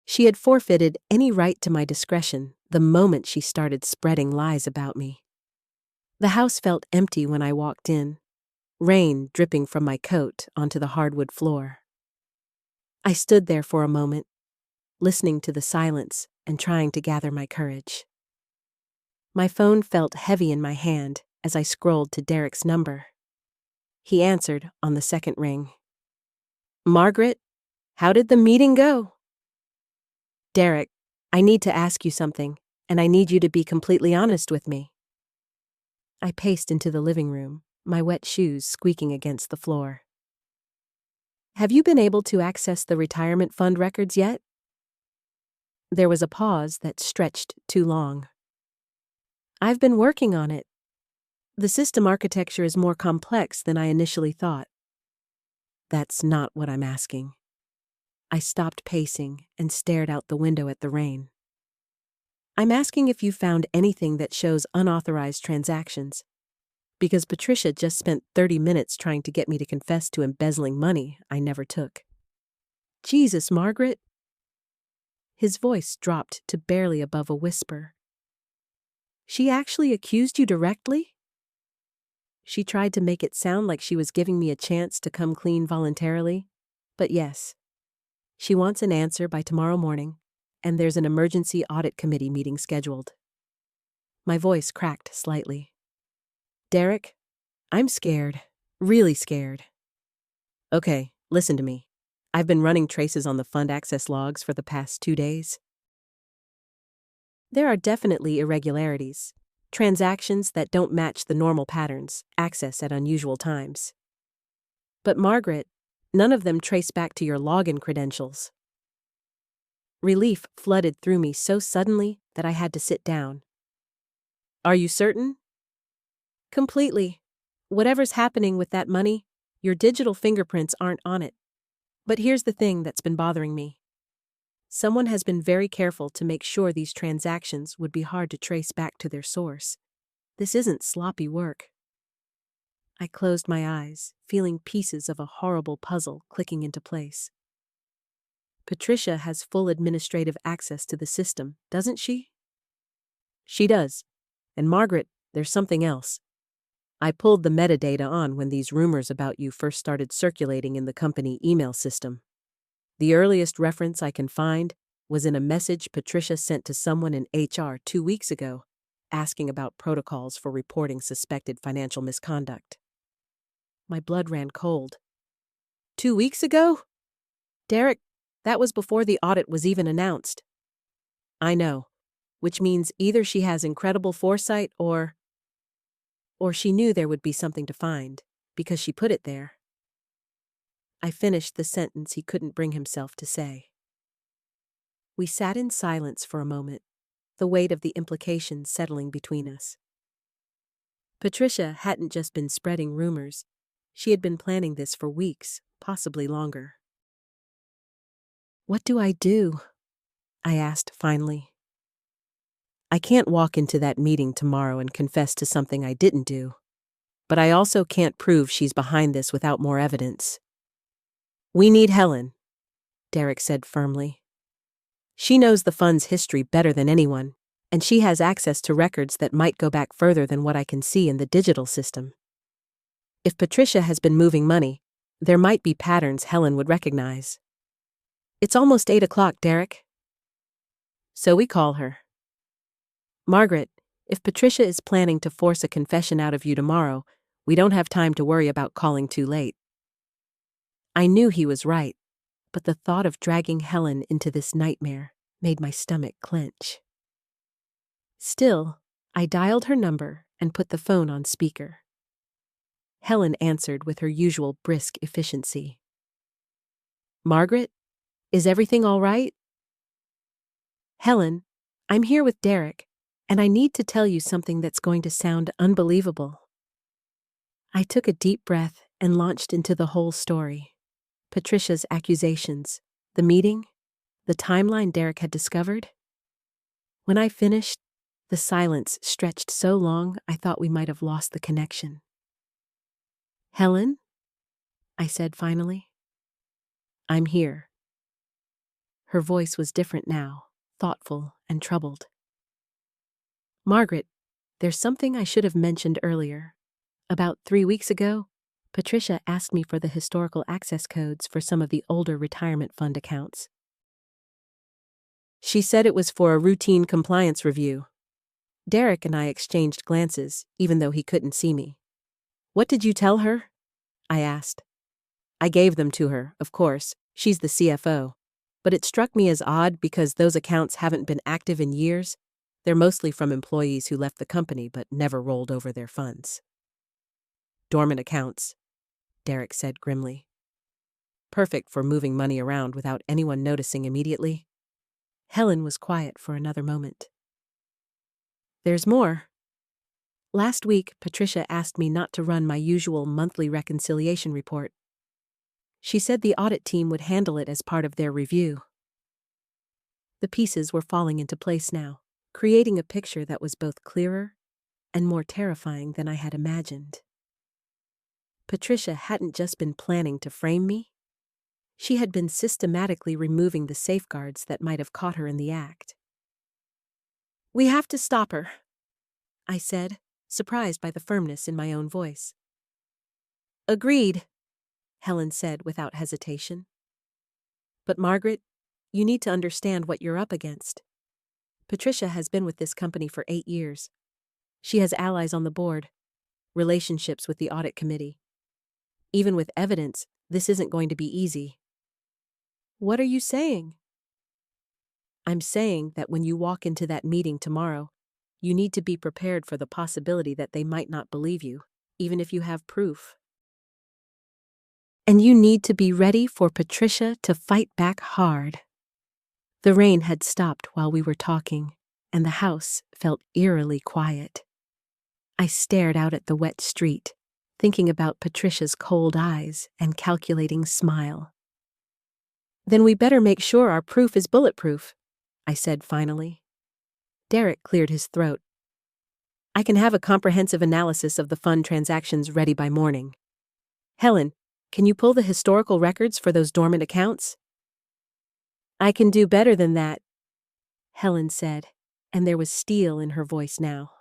She had forfeited any right to my discretion the moment she started spreading lies about me. The house felt empty when I walked in, rain dripping from my coat onto the hardwood floor. I stood there for a moment, listening to the silence and trying to gather my courage. My phone felt heavy in my hand as I scrolled to Derek's number. He answered on the second ring. "Margaret, how did the meeting go?" "Derek, I need to ask you something, and I need you to be completely honest with me." I paced into the living room, my wet shoes squeaking against the floor. "Have you been able to access the retirement fund records yet?" There was a pause that stretched too long. "I've been working on it. The system architecture is more complex than I initially thought." "That's not what I'm asking." I stopped pacing and stared out the window at the rain. "I'm asking if you found anything that shows unauthorized transactions, because Patricia just spent 30 minutes trying to get me to confess to embezzling money I never took." "Jesus, Margaret." His voice dropped to barely above a whisper. "She actually accused you directly?" She tried to make it sound like she was giving me a chance to come clean voluntarily, but yes. She wants an answer by tomorrow morning, and there's an emergency audit committee meeting scheduled. My voice cracked slightly. "Derek, I'm scared, really scared." "Okay, listen to me. I've been running traces on the fund access logs for the past 2 days. There are definitely irregularities, transactions that don't match the normal patterns, access at unusual times. But Margaret, none of them trace back to your login credentials." Relief flooded through me so suddenly that I had to sit down. "Are you certain?" "Completely. Whatever's happening with that money, your digital fingerprints aren't on it. But here's the thing that's been bothering me. Someone has been very careful to make sure these transactions would be hard to trace back to their source. This isn't sloppy work." I closed my eyes, feeling pieces of a horrible puzzle clicking into place. "Patricia has full administrative access to the system, doesn't she?" "She does. And Margaret, there's something else. I pulled the metadata on when these rumors about you first started circulating in the company email system. The earliest reference I can find was in a message Patricia sent to someone in HR 2 weeks ago, asking about protocols for reporting suspected financial misconduct." My blood ran cold. 2 weeks ago? Derek, that was before the audit was even announced. "I know, which means either she has incredible foresight or she knew there would be something to find, because she put it there." I finished the sentence he couldn't bring himself to say. We sat in silence for a moment, the weight of the implications settling between us. Patricia hadn't just been spreading rumors. She had been planning this for weeks, possibly longer. "What do I do?" I asked finally. "I can't walk into that meeting tomorrow and confess to something I didn't do. But I also can't prove she's behind this without more evidence." "We need Helen," Derek said firmly. "She knows the fund's history better than anyone, and she has access to records that might go back further than what I can see in the digital system. If Patricia has been moving money, there might be patterns Helen would recognize." "It's almost 8 o'clock, Derek." "So we call her." "Margaret, if Patricia is planning to force a confession out of you tomorrow, we don't have time to worry about calling too late." I knew he was right, but the thought of dragging Helen into this nightmare made my stomach clench. Still, I dialed her number and put the phone on speaker. Helen answered with her usual brisk efficiency. "Margaret, is everything all right?" "Helen, I'm here with Derek, and I need to tell you something that's going to sound unbelievable." I took a deep breath and launched into the whole story. Patricia's accusations, the meeting, the timeline Derek had discovered. When I finished, the silence stretched so long I thought we might have lost the connection. "Helen?" I said finally. "I'm here." Her voice was different now, thoughtful and troubled. "Margaret, there's something I should have mentioned earlier. About 3 weeks ago, Patricia asked me for the historical access codes for some of the older retirement fund accounts. She said it was for a routine compliance review." Derek and I exchanged glances, even though he couldn't see me. "What did you tell her?" I asked. "I gave them to her, of course. She's the CFO. But it struck me as odd because those accounts haven't been active in years. They're mostly from employees who left the company but never rolled over their funds." "Dormant accounts," Derek said grimly. "Perfect for moving money around without anyone noticing immediately." Helen was quiet for another moment. "There's more. Last week, Patricia asked me not to run my usual monthly reconciliation report. She said the audit team would handle it as part of their review." The pieces were falling into place now, creating a picture that was both clearer and more terrifying than I had imagined. Patricia hadn't just been planning to frame me. She had been systematically removing the safeguards that might have caught her in the act. "We have to stop her," I said, surprised by the firmness in my own voice. "Agreed," Helen said without hesitation. "But Margaret, you need to understand what you're up against. Patricia has been with this company for 8 years. She has allies on the board, relationships with the audit committee. Even with evidence, this isn't going to be easy." "What are you saying?" "I'm saying that when you walk into that meeting tomorrow, you need to be prepared for the possibility that they might not believe you, even if you have proof. And you need to be ready for Patricia to fight back hard." The rain had stopped while we were talking, and the house felt eerily quiet. I stared out at the wet street, thinking about Patricia's cold eyes and calculating smile. "Then we better make sure our proof is bulletproof," I said finally. Derek cleared his throat. "I can have a comprehensive analysis of the fund transactions ready by morning. Helen, can you pull the historical records for those dormant accounts?" "I can do better than that," Helen said, and there was steel in her voice now.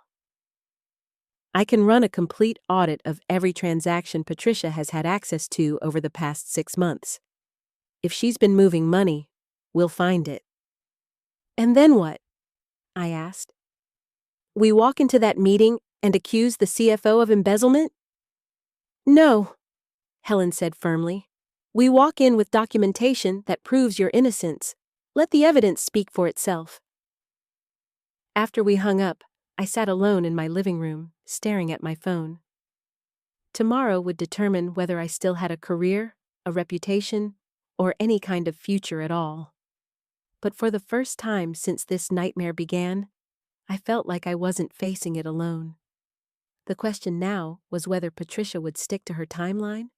"I can run a complete audit of every transaction Patricia has had access to over the past 6 months. If she's been moving money, we'll find it." "And then what?" I asked. "We walk into that meeting and accuse the CFO of embezzlement?" "No," Helen said firmly. "We walk in with documentation that proves your innocence. Let the evidence speak for itself." After we hung up, I sat alone in my living room, staring at my phone. Tomorrow would determine whether I still had a career, a reputation, or any kind of future at all. But for the first time since this nightmare began, I felt like I wasn't facing it alone. The question now was whether Patricia would stick to her timeline,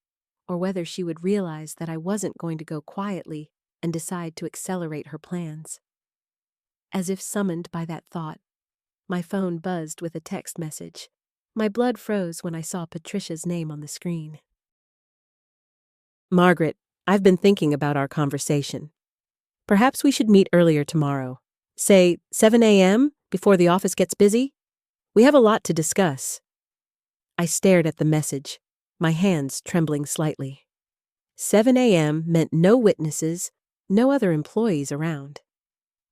or whether she would realize that I wasn't going to go quietly and decide to accelerate her plans. As if summoned by that thought, my phone buzzed with a text message. My blood froze when I saw Patricia's name on the screen. "Margaret, I've been thinking about our conversation. Perhaps we should meet earlier tomorrow. Say 7 a.m. before the office gets busy? We have a lot to discuss." I stared at the message, my hands trembling slightly. 7 a.m. meant no witnesses, no other employees around.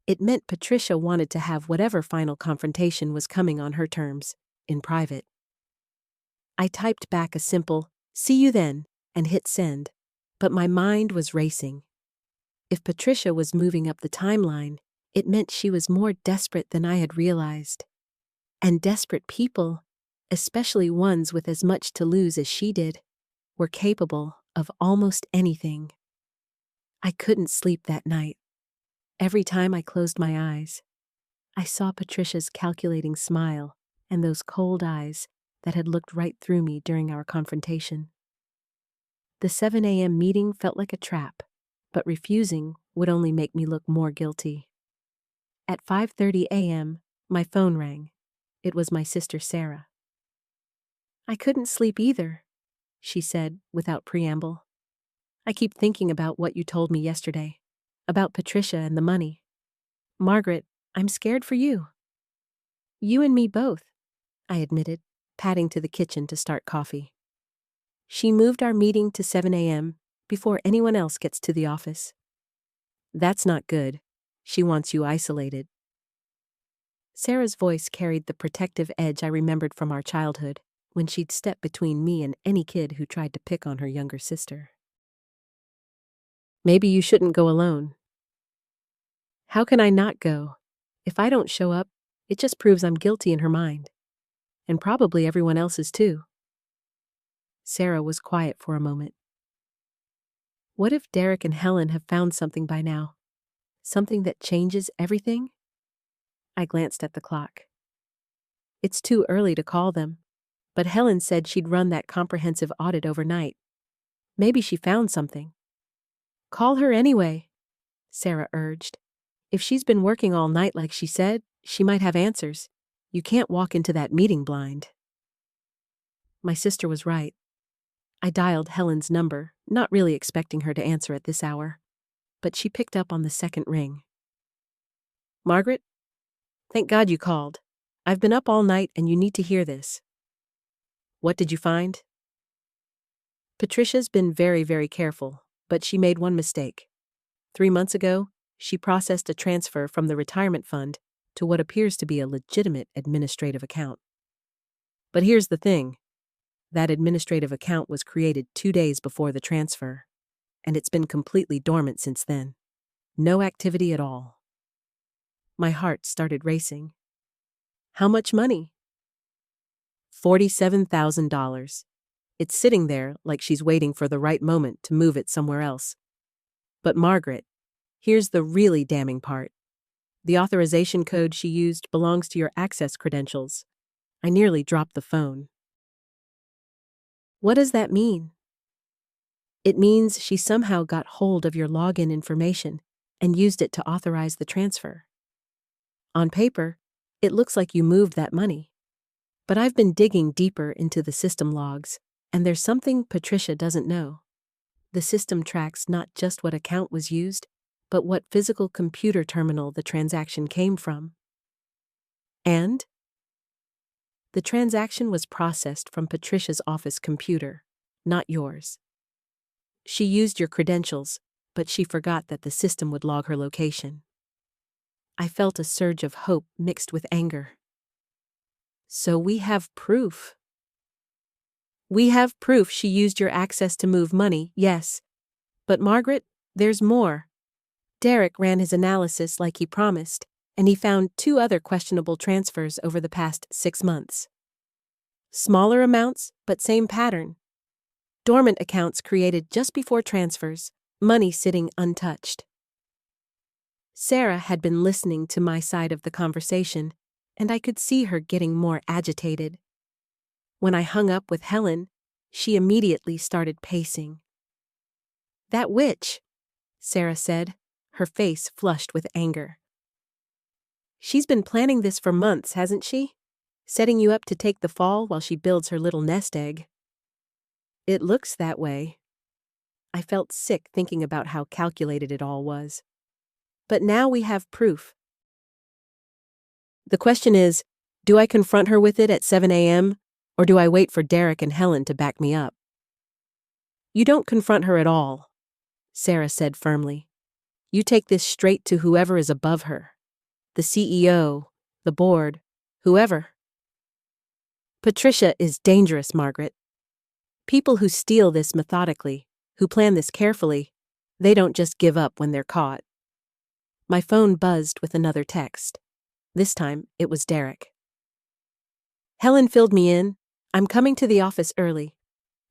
It meant Patricia wanted to have whatever final confrontation was coming on her terms, in private. I typed back a simple, "See you then," and hit send, but my mind was racing. If Patricia was moving up the timeline, it meant she was more desperate than I had realized. And desperate people, especially ones with as much to lose as she did, were capable of almost anything. I couldn't sleep that night. Every time I closed my eyes, I saw Patricia's calculating smile and those cold eyes that had looked right through me during our confrontation. The 7 a.m. meeting felt like a trap, but refusing would only make me look more guilty. At 5:30 a.m., my phone rang. It was my sister Sarah. "I couldn't sleep either," she said without preamble. "I keep thinking about what you told me yesterday, about Patricia and the money. Margaret, I'm scared for you." "You and me both," I admitted, padding to the kitchen to start coffee. She moved our meeting to 7 a.m. before anyone else gets to the office. "That's not good. She wants you isolated." Sarah's voice carried the protective edge I remembered from our childhood, when she'd step between me and any kid who tried to pick on her younger sister. "Maybe you shouldn't go alone." "How can I not go? If I don't show up, it just proves I'm guilty in her mind. And probably everyone else's too." Sarah was quiet for a moment. "What if Derek and Helen have found something by now? Something that changes everything?" I glanced at the clock. "It's too early to call them, but Helen said she'd run that comprehensive audit overnight. Maybe she found something." "Call her anyway," Sarah urged. "If she's been working all night like she said, she might have answers. You can't walk into that meeting blind." My sister was right. I dialed Helen's number, not really expecting her to answer at this hour, but she picked up on the second ring. "Margaret? Thank God you called. I've been up all night and you need to hear this." "What did you find?" "Patricia's been very, very careful, but she made one mistake. 3 months ago, she processed a transfer from the retirement fund to what appears to be a legitimate administrative account. But here's the thing. That administrative account was created 2 days before the transfer, and it's been completely dormant since then. No activity at all." My heart started racing. "How much money?" $47,000. It's sitting there like she's waiting for the right moment to move it somewhere else. But Margaret, here's the really damning part. The authorization code she used belongs to your access credentials. I nearly dropped the phone. "What does that mean?" "It means she somehow got hold of your login information and used it to authorize the transfer. On paper, it looks like you moved that money. But I've been digging deeper into the system logs, and there's something Patricia doesn't know. The system tracks not just what account was used, but what physical computer terminal the transaction came from. And the transaction was processed from Patricia's office computer, not yours. She used your credentials, but she forgot that the system would log her location." I felt a surge of hope mixed with anger. "So we have proof." "We have proof she used your access to move money, yes. But Margaret, there's more. Derek ran his analysis like he promised, and he found 2 other questionable transfers over the past 6 months. Smaller amounts, but same pattern. Dormant accounts created just before transfers, money sitting untouched." Sarah had been listening to my side of the conversation, and I could see her getting more agitated. When I hung up with Helen, she immediately started pacing. "That witch," Sarah said, her face flushed with anger. "She's been planning this for months, hasn't she? Setting you up to take the fall while she builds her little nest egg." "It looks that way." I felt sick thinking about how calculated it all was. "But now we have proof. The question is, do I confront her with it at 7 a.m., or do I wait for Derek and Helen to back me up?" "You don't confront her at all," Sarah said firmly. "You take this straight to whoever is above her. The CEO, the board, whoever. Patricia is dangerous, Margaret. People who steal this methodically, who plan this carefully, they don't just give up when they're caught." My phone buzzed with another text. This time, it was Derek. "Helen filled me in. I'm coming to the office early.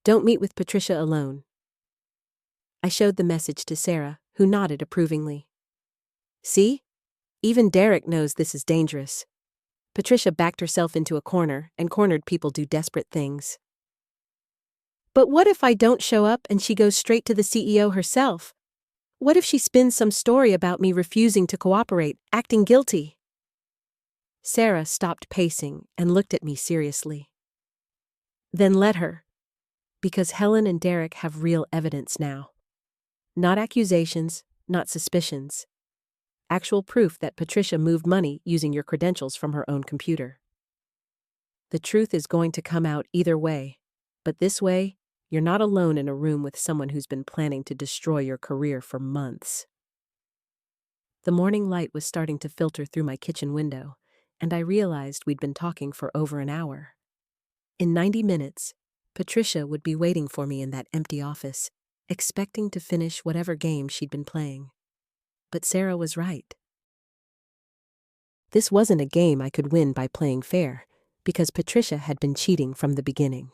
Don't meet with Patricia alone." I showed the message to Sarah, who nodded approvingly. "See? Even Derek knows this is dangerous. Patricia backed herself into a corner, and cornered people do desperate things." But what if I don't show up and she goes straight to the CEO herself? What if she spins some story about me refusing to cooperate, acting guilty? Sarah stopped pacing and looked at me seriously. Then let her. Because Helen and Derek have real evidence now. Not accusations, not suspicions. Actual proof that Patricia moved money using your credentials from her own computer. The truth is going to come out either way, but this way, you're not alone in a room with someone who's been planning to destroy your career for months. The morning light was starting to filter through my kitchen window, and I realized we'd been talking for over an hour. In 90 minutes, Patricia would be waiting for me in that empty office, expecting to finish whatever game she'd been playing. But Sarah was right. This wasn't a game I could win by playing fair, because Patricia had been cheating from the beginning.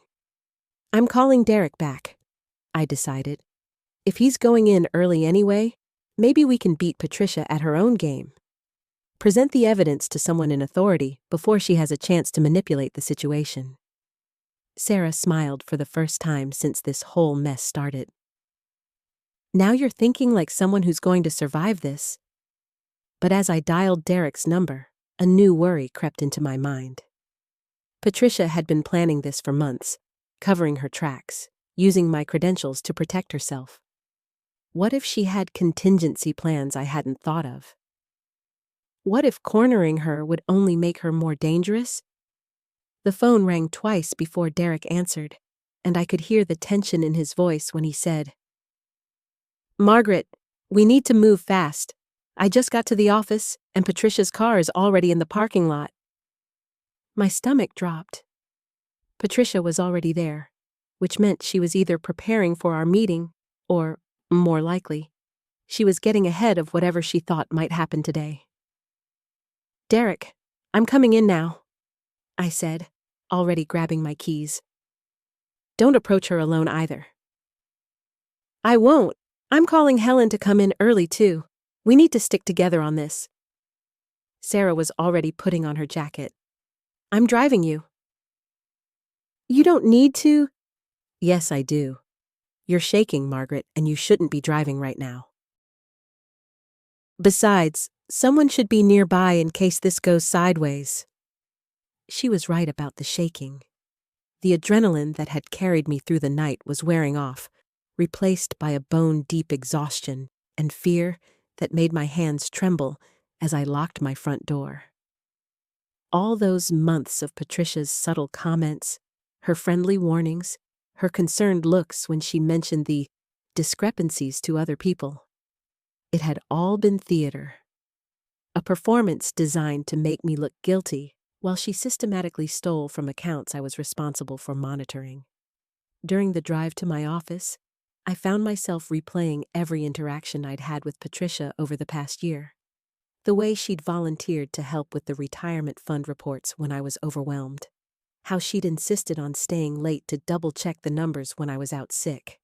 I'm calling Derek back, I decided. If he's going in early anyway, maybe we can beat Patricia at her own game. Present the evidence to someone in authority before she has a chance to manipulate the situation. Sarah smiled for the first time since this whole mess started. Now you're thinking like someone who's going to survive this. But as I dialed Derek's number, a new worry crept into my mind. Patricia had been planning this for months, covering her tracks, using my credentials to protect herself. What if she had contingency plans I hadn't thought of? What if cornering her would only make her more dangerous? The phone rang twice before Derek answered, and I could hear the tension in his voice when he said, "Margaret, we need to move fast. I just got to the office, and Patricia's car is already in the parking lot." My stomach dropped. Patricia was already there, which meant she was either preparing for our meeting, or, more likely, she was getting ahead of whatever she thought might happen today. "Derek, I'm coming in now," I said, already grabbing my keys. "Don't approach her alone either." "I won't. I'm calling Helen to come in early too. We need to stick together on this." Sarah was already putting on her jacket. "I'm driving you." "You don't need to." "Yes, I do. You're shaking, Margaret, and you shouldn't be driving right now. Besides, someone should be nearby in case this goes sideways." She was right about the shaking. The adrenaline that had carried me through the night was wearing off, replaced by a bone-deep exhaustion and fear that made my hands tremble as I locked my front door. All those months of Patricia's subtle comments, her friendly warnings, her concerned looks when she mentioned the discrepancies to other people. It had all been theater. A performance designed to make me look guilty while she systematically stole from accounts I was responsible for monitoring. During the drive to my office, I found myself replaying every interaction I'd had with Patricia over the past year. The way she'd volunteered to help with the retirement fund reports when I was overwhelmed. How she'd insisted on staying late to double-check the numbers when I was out sick.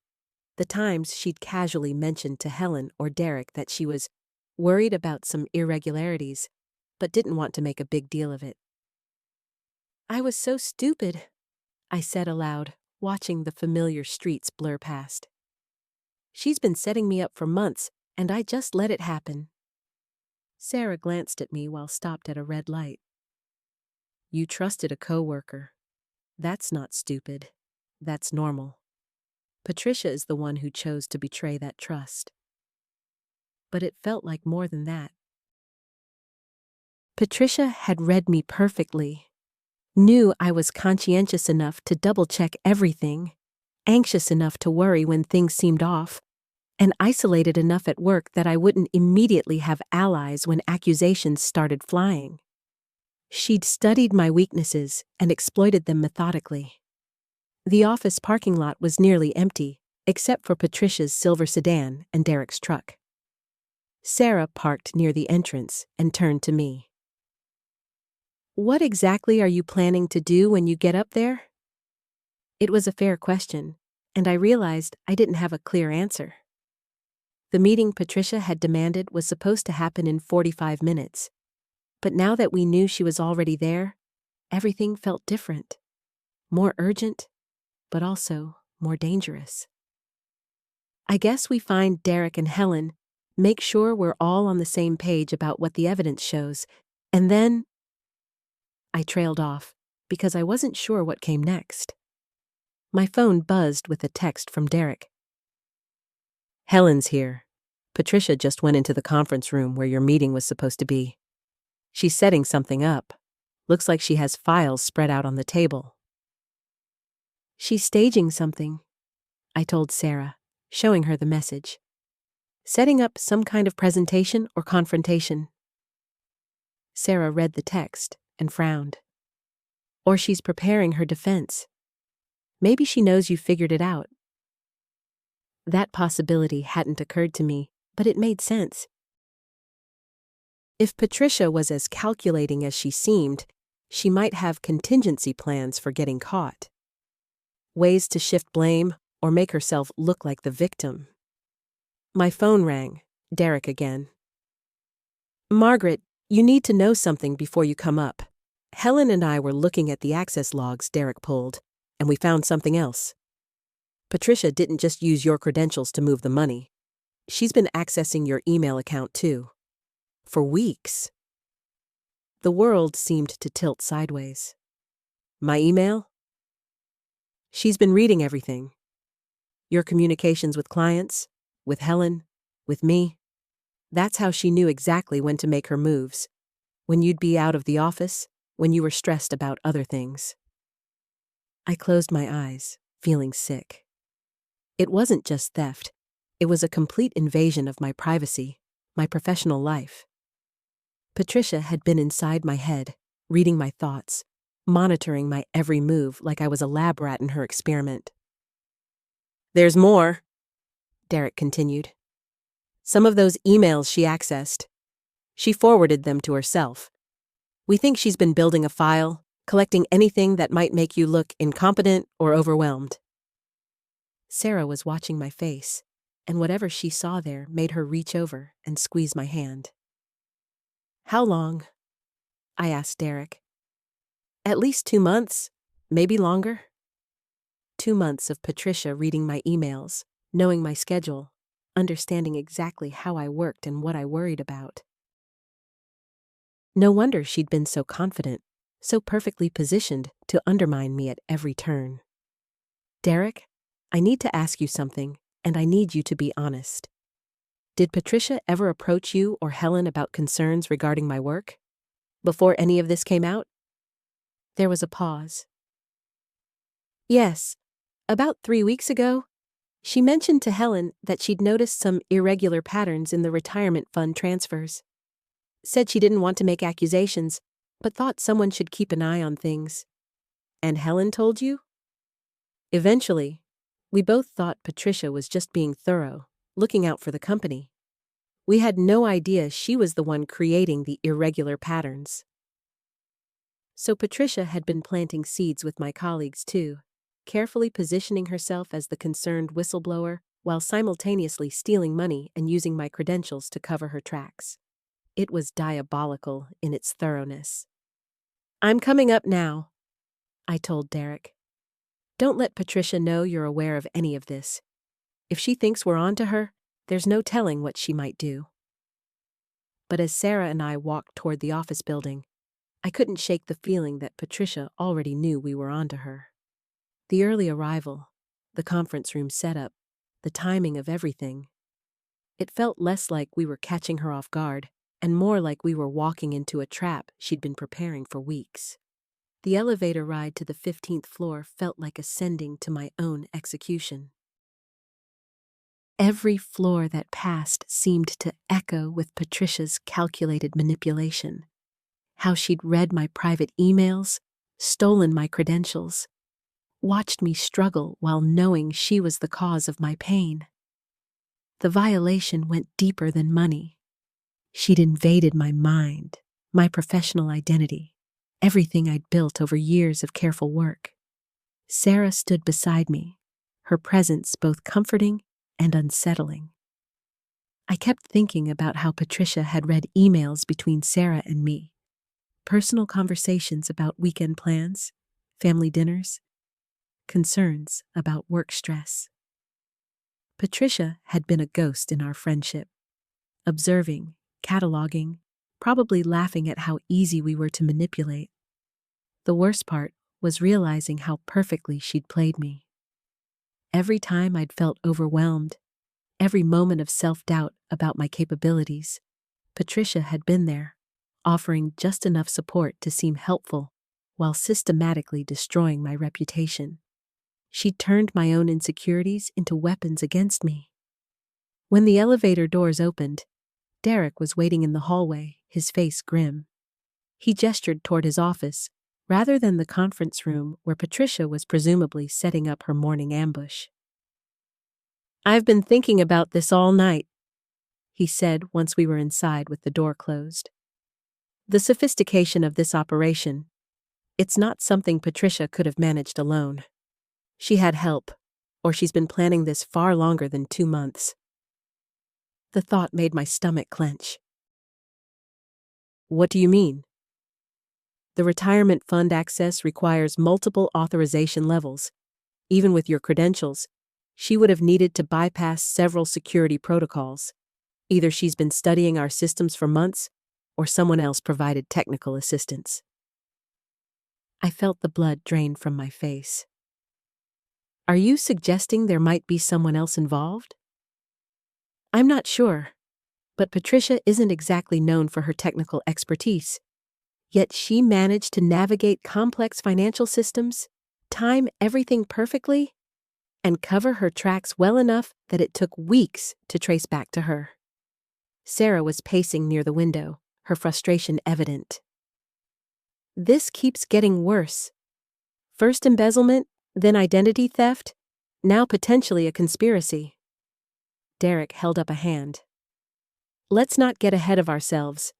The times she'd casually mentioned to Helen or Derek that she was worried about some irregularities, but didn't want to make a big deal of it. "I was so stupid," I said aloud, watching the familiar streets blur past. "She's been setting me up for months, and I just let it happen." Sarah glanced at me while stopped at a red light. "You trusted a coworker. That's not stupid. That's normal. Patricia is the one who chose to betray that trust." But it felt like more than that. Patricia had read me perfectly, knew I was conscientious enough to double-check everything, anxious enough to worry when things seemed off, and isolated enough at work that I wouldn't immediately have allies when accusations started flying. She'd studied my weaknesses and exploited them methodically. The office parking lot was nearly empty, except for Patricia's silver sedan and Derek's truck. Sarah parked near the entrance and turned to me. "What exactly are you planning to do when you get up there?" It was a fair question, and I realized I didn't have a clear answer. The meeting Patricia had demanded was supposed to happen in 45 minutes. But now that we knew she was already there, everything felt different. More urgent, but also more dangerous. I guess we find Derek and Helen, make sure we're all on the same page about what the evidence shows, and then I trailed off because I wasn't sure what came next. My phone buzzed with a text from Derek. Helen's here. Patricia just went into the conference room where your meeting was supposed to be. She's setting something up. Looks like she has files spread out on the table. She's staging something, I told Sarah, showing her the message. Setting up some kind of presentation or confrontation. Sarah read the text and frowned. Or she's preparing her defense. Maybe she knows you figured it out. That possibility hadn't occurred to me, but it made sense. If Patricia was as calculating as she seemed, she might have contingency plans for getting caught. Ways to shift blame or make herself look like the victim. My phone rang. Derek again. Margaret, you need to know something before you come up. Helen and I were looking at the access logs Derek pulled, and we found something else. Patricia didn't just use your credentials to move the money. She's been accessing your email account too. For weeks. The world seemed to tilt sideways. My email? She's been reading everything. Your communications with clients, with Helen, with me. That's how she knew exactly when to make her moves. When you'd be out of the office, when you were stressed about other things. I closed my eyes, feeling sick. It wasn't just theft. It was a complete invasion of my privacy, my professional life. Patricia had been inside my head, reading my thoughts, monitoring my every move like I was a lab rat in her experiment. There's more, Derek continued. Some of those emails she accessed. She forwarded them to herself. We think she's been building a file, collecting anything that might make you look incompetent or overwhelmed. Sarah was watching my face, and whatever she saw there made her reach over and squeeze my hand. How long? I asked Derek. At least 2 months, maybe longer. 2 months of Patricia reading my emails, knowing my schedule, understanding exactly how I worked and what I worried about. No wonder she'd been so confident, so perfectly positioned to undermine me at every turn. Derek, I need to ask you something, and I need you to be honest. Did Patricia ever approach you or Helen about concerns regarding my work? Before any of this came out? There was a pause. Yes, about 3 weeks ago, she mentioned to Helen that she'd noticed some irregular patterns in the retirement fund transfers. Said she didn't want to make accusations, but thought someone should keep an eye on things. And Helen told you? Eventually, we both thought Patricia was just being thorough, looking out for the company. We had no idea she was the one creating the irregular patterns. So Patricia had been planting seeds with my colleagues too, carefully positioning herself as the concerned whistleblower while simultaneously stealing money and using my credentials to cover her tracks. It was diabolical in its thoroughness. I'm coming up now, I told Derek. Don't let Patricia know you're aware of any of this. If she thinks we're on to her, there's no telling what she might do. But as Sarah and I walked toward the office building, I couldn't shake the feeling that Patricia already knew we were on to her. The early arrival, the conference room setup, the timing of everything. It felt less like we were catching her off guard, and more like we were walking into a trap she'd been preparing for weeks. The elevator ride to the 15th floor felt like ascending to my own execution. Every floor that passed seemed to echo with Patricia's calculated manipulation. How she'd read my private emails, stolen my credentials, watched me struggle while knowing she was the cause of my pain. The violation went deeper than money. She'd invaded my mind, my professional identity, everything I'd built over years of careful work. Sarah stood beside me, her presence both comforting and unsettling. I kept thinking about how Patricia had read emails between Sarah and me, personal conversations about weekend plans, family dinners. concerns about work stress. Patricia had been a ghost in our friendship, observing, cataloging, probably laughing at how easy we were to manipulate. The worst part was realizing how perfectly she'd played me. Every time I'd felt overwhelmed, every moment of self-doubt about my capabilities, Patricia had been there, offering just enough support to seem helpful while systematically destroying my reputation. She'd turned my own insecurities into weapons against me. When the elevator doors opened, Derek was waiting in the hallway, his face grim. He gestured toward his office, rather than the conference room where Patricia was presumably setting up her morning ambush. "I've been thinking about this all night," he said once we were inside with the door closed. The sophistication of this operation, it's not something Patricia could have managed alone. She had help, or she's been planning this far longer than 2 months. The thought made my stomach clench. "What do you mean?" "The retirement fund access requires multiple authorization levels. Even with your credentials, she would have needed to bypass several security protocols. Either she's been studying our systems for months, or someone else provided technical assistance." I felt the blood drain from my face. "Are you suggesting there might be someone else involved?" "I'm not sure, but Patricia isn't exactly known for her technical expertise. Yet she managed to navigate complex financial systems, time everything perfectly, and cover her tracks well enough that it took weeks to trace back to her." Sarah was pacing near the window, her frustration evident. "This keeps getting worse. First embezzlement, then identity theft, now potentially a conspiracy." Derek held up a hand. "Let's not get ahead of ourselves.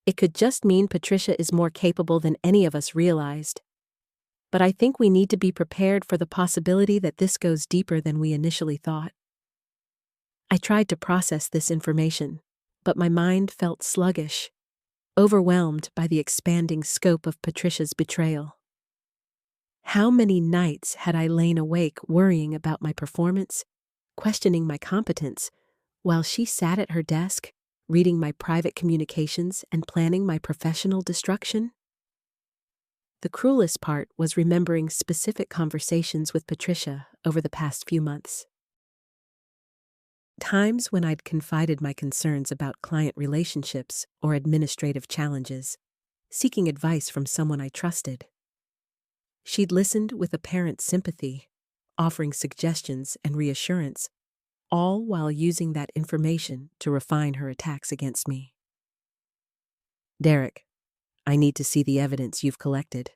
It could just mean Patricia is more capable than any of us realized. But I think we need to be prepared for the possibility that this goes deeper than we initially thought." I tried to process this information, but my mind felt sluggish, overwhelmed by the expanding scope of Patricia's betrayal. How many nights had I lain awake worrying about my performance, questioning my competence, while she sat at her desk, reading my private communications and planning my professional destruction? The cruelest part was remembering specific conversations with Patricia over the past few months. Times when I'd confided my concerns about client relationships or administrative challenges, seeking advice from someone I trusted. She'd listened with apparent sympathy, offering suggestions and reassurance, all while using that information to refine her attacks against me. "Derek, I need to see the evidence you've collected.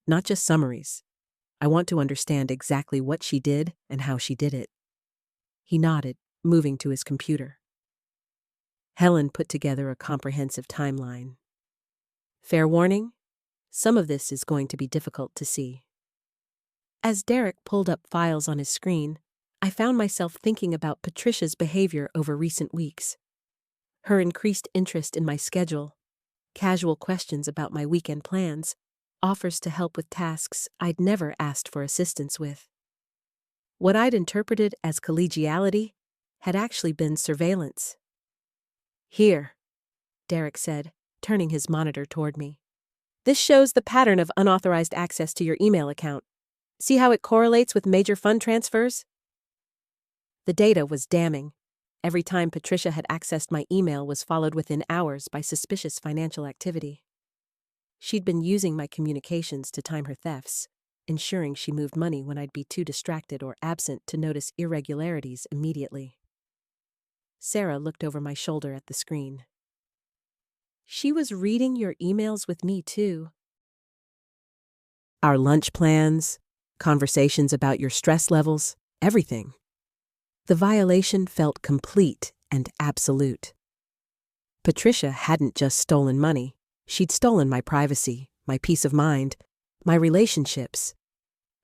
Not just summaries. I want to understand exactly what she did and how she did it." He nodded, moving to his computer. Helen put together a comprehensive timeline. "Fair warning, some of this is going to be difficult to see." As Derek pulled up files on his screen, I found myself thinking about Patricia's behavior over recent weeks. Her increased interest in my schedule, casual questions about my weekend plans, offers to help with tasks I'd never asked for assistance with. What I'd interpreted as collegiality had actually been surveillance. "Here," Derek said, turning his monitor toward me. "This shows the pattern of unauthorized access to your email account. See how it correlates with major fund transfers?" The data was damning. Every time Patricia had accessed my email was followed within hours by suspicious financial activity. She'd been using my communications to time her thefts, ensuring she moved money when I'd be too distracted or absent to notice irregularities immediately. Sarah looked over my shoulder at the screen. "She was reading your emails with me, too." "Our lunch plans, conversations about your stress levels, everything." The violation felt complete and absolute. Patricia hadn't just stolen money. She'd stolen my privacy, my peace of mind, my relationships.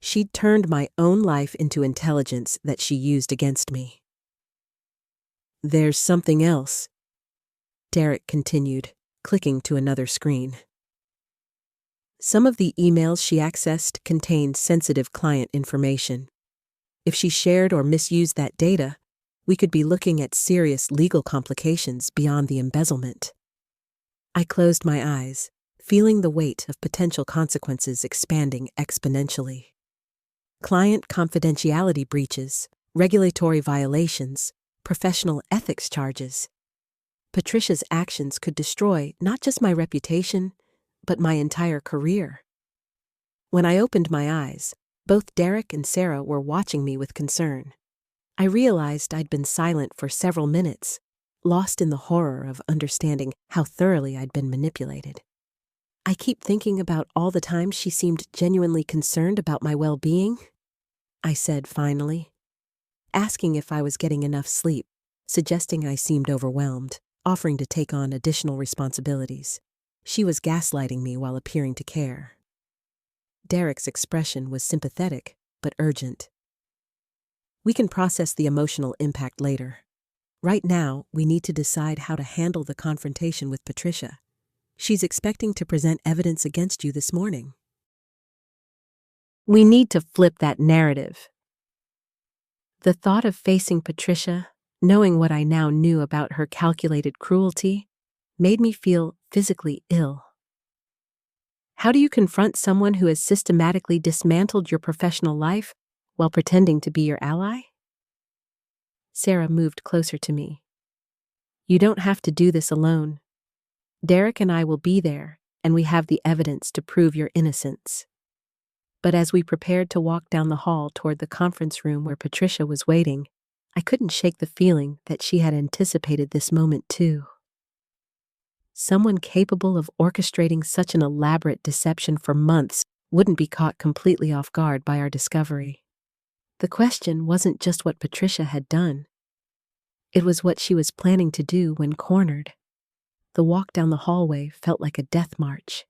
She'd turned my own life into intelligence that she used against me. "There's something else," Derek continued, clicking to another screen. Some of the emails she accessed contained sensitive client information. If she shared or misused that data, we could be looking at serious legal complications beyond the embezzlement. I closed my eyes, feeling the weight of potential consequences expanding exponentially. Client confidentiality breaches, regulatory violations, professional ethics charges. Patricia's actions could destroy not just my reputation, but my entire career. When I opened my eyes, both Derek and Sarah were watching me with concern. I realized I'd been silent for several minutes, lost in the horror of understanding how thoroughly I'd been manipulated. I keep thinking about all the times she seemed genuinely concerned about my well-being, I said finally, asking if I was getting enough sleep, suggesting I seemed overwhelmed, offering to take on additional responsibilities. She was gaslighting me while appearing to care. Derek's expression was sympathetic, but urgent. We can process the emotional impact later. Right now, we need to decide how to handle the confrontation with Patricia. She's expecting to present evidence against you this morning. We need to flip that narrative. The thought of facing Patricia, knowing what I now knew about her calculated cruelty, made me feel physically ill. How do you confront someone who has systematically dismantled your professional life while pretending to be your ally? Sarah moved closer to me. You don't have to do this alone. Derek and I will be there, and we have the evidence to prove your innocence. But as we prepared to walk down the hall toward the conference room where Patricia was waiting, I couldn't shake the feeling that she had anticipated this moment too. Someone capable of orchestrating such an elaborate deception for months wouldn't be caught completely off guard by our discovery. The question wasn't just what Patricia had done. It was what she was planning to do when cornered. The walk down the hallway felt like a death march.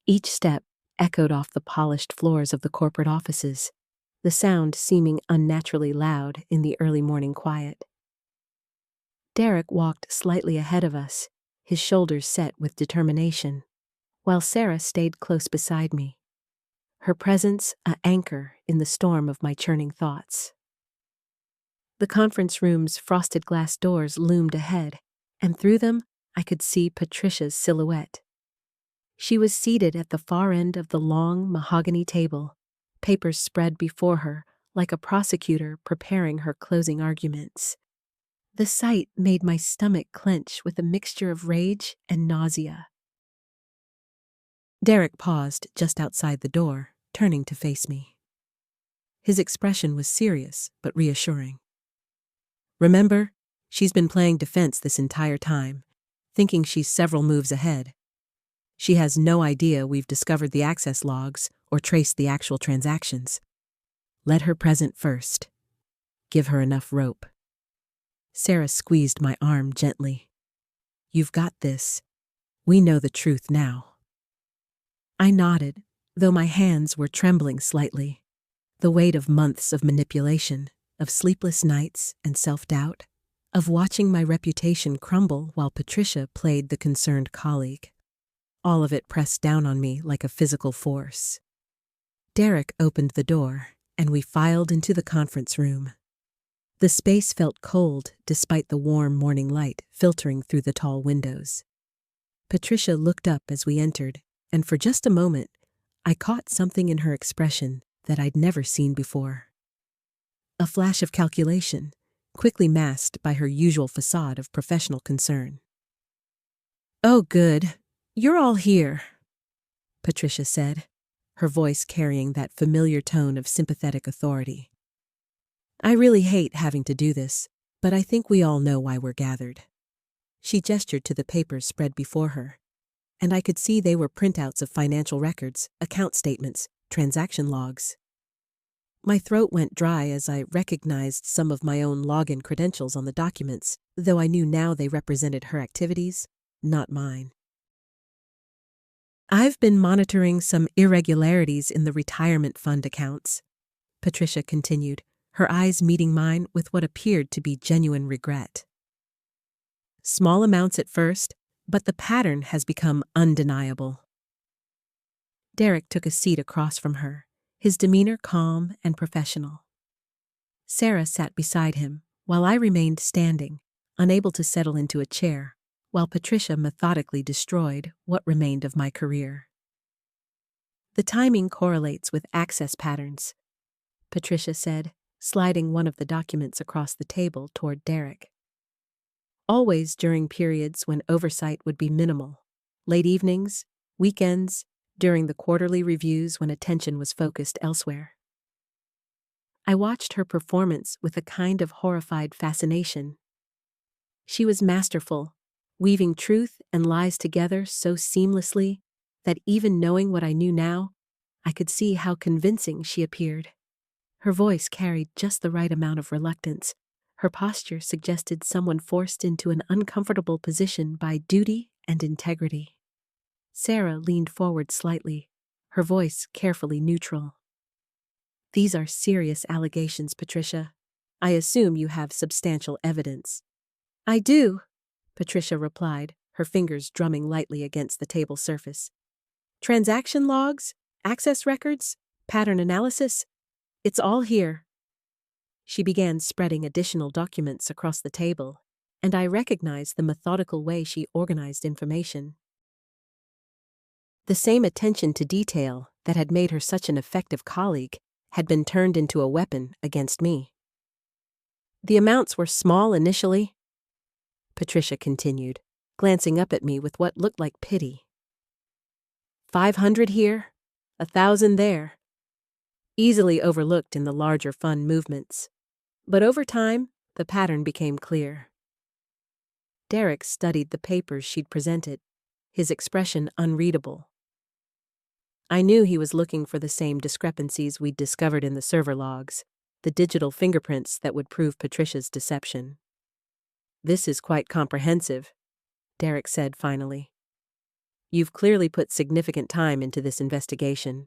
Each step echoed off the polished floors of the corporate offices, the sound seeming unnaturally loud in the early morning quiet. Derek walked slightly ahead of us, his shoulders set with determination, while Sarah stayed close beside me, her presence an anchor in the storm of my churning thoughts. The conference room's frosted glass doors loomed ahead, and through them I could see Patricia's silhouette. She was seated at the far end of the long mahogany table, papers spread before her like a prosecutor preparing her closing arguments. The sight made my stomach clench with a mixture of rage and nausea. Derek paused just outside the door, turning to face me. His expression was serious but reassuring. Remember, she's been playing defense this entire time, thinking she's several moves ahead. She has no idea we've discovered the access logs or traced the actual transactions. Let her present first. Give her enough rope. Sarah squeezed my arm gently. You've got this. We know the truth now. I nodded, though my hands were trembling slightly. The weight of months of manipulation, of sleepless nights and self-doubt, of watching my reputation crumble while Patricia played the concerned colleague. All of it pressed down on me like a physical force. Derek opened the door, and we filed into the conference room. The space felt cold despite the warm morning light filtering through the tall windows. Patricia looked up as we entered, and for just a moment, I caught something in her expression that I'd never seen before. A flash of calculation, quickly masked by her usual facade of professional concern. Oh, good. You're all here, Patricia said, her voice carrying that familiar tone of sympathetic authority. I really hate having to do this, but I think we all know why we're gathered. She gestured to the papers spread before her, and I could see they were printouts of financial records, account statements, transaction logs. My throat went dry as I recognized some of my own login credentials on the documents, though I knew now they represented her activities, not mine. I've been monitoring some irregularities in the retirement fund accounts, Patricia continued, her eyes meeting mine with what appeared to be genuine regret. Small amounts at first, but the pattern has become undeniable. Derek took a seat across from her, his demeanor calm and professional. Sarah sat beside him, while I remained standing, unable to settle into a chair, while Patricia methodically destroyed what remained of my career. The timing correlates with access patterns, Patricia said, sliding one of the documents across the table toward Derek. Always during periods when oversight would be minimal, late evenings, weekends, during the quarterly reviews when attention was focused elsewhere. I watched her performance with a kind of horrified fascination. She was masterful, weaving truth and lies together so seamlessly that even knowing what I knew now, I could see how convincing she appeared. Her voice carried just the right amount of reluctance. Her posture suggested someone forced into an uncomfortable position by duty and integrity. Sarah leaned forward slightly, her voice carefully neutral. "These are serious allegations, Patricia. I assume you have substantial evidence." "I do," Patricia replied, her fingers drumming lightly against the table surface. "Transaction logs, access records, pattern analysis, it's all here." She began spreading additional documents across the table, and I recognized the methodical way she organized information. The same attention to detail that had made her such an effective colleague had been turned into a weapon against me. "The amounts were small initially," Patricia continued, glancing up at me with what looked like pity. 500 here, 1,000 there. Easily overlooked in the larger fund movements. But over time, the pattern became clear. Derek studied the papers she'd presented, his expression unreadable. I knew he was looking for the same discrepancies we'd discovered in the server logs, the digital fingerprints that would prove Patricia's deception. "This is quite comprehensive," Derek said finally. "You've clearly put significant time into this investigation."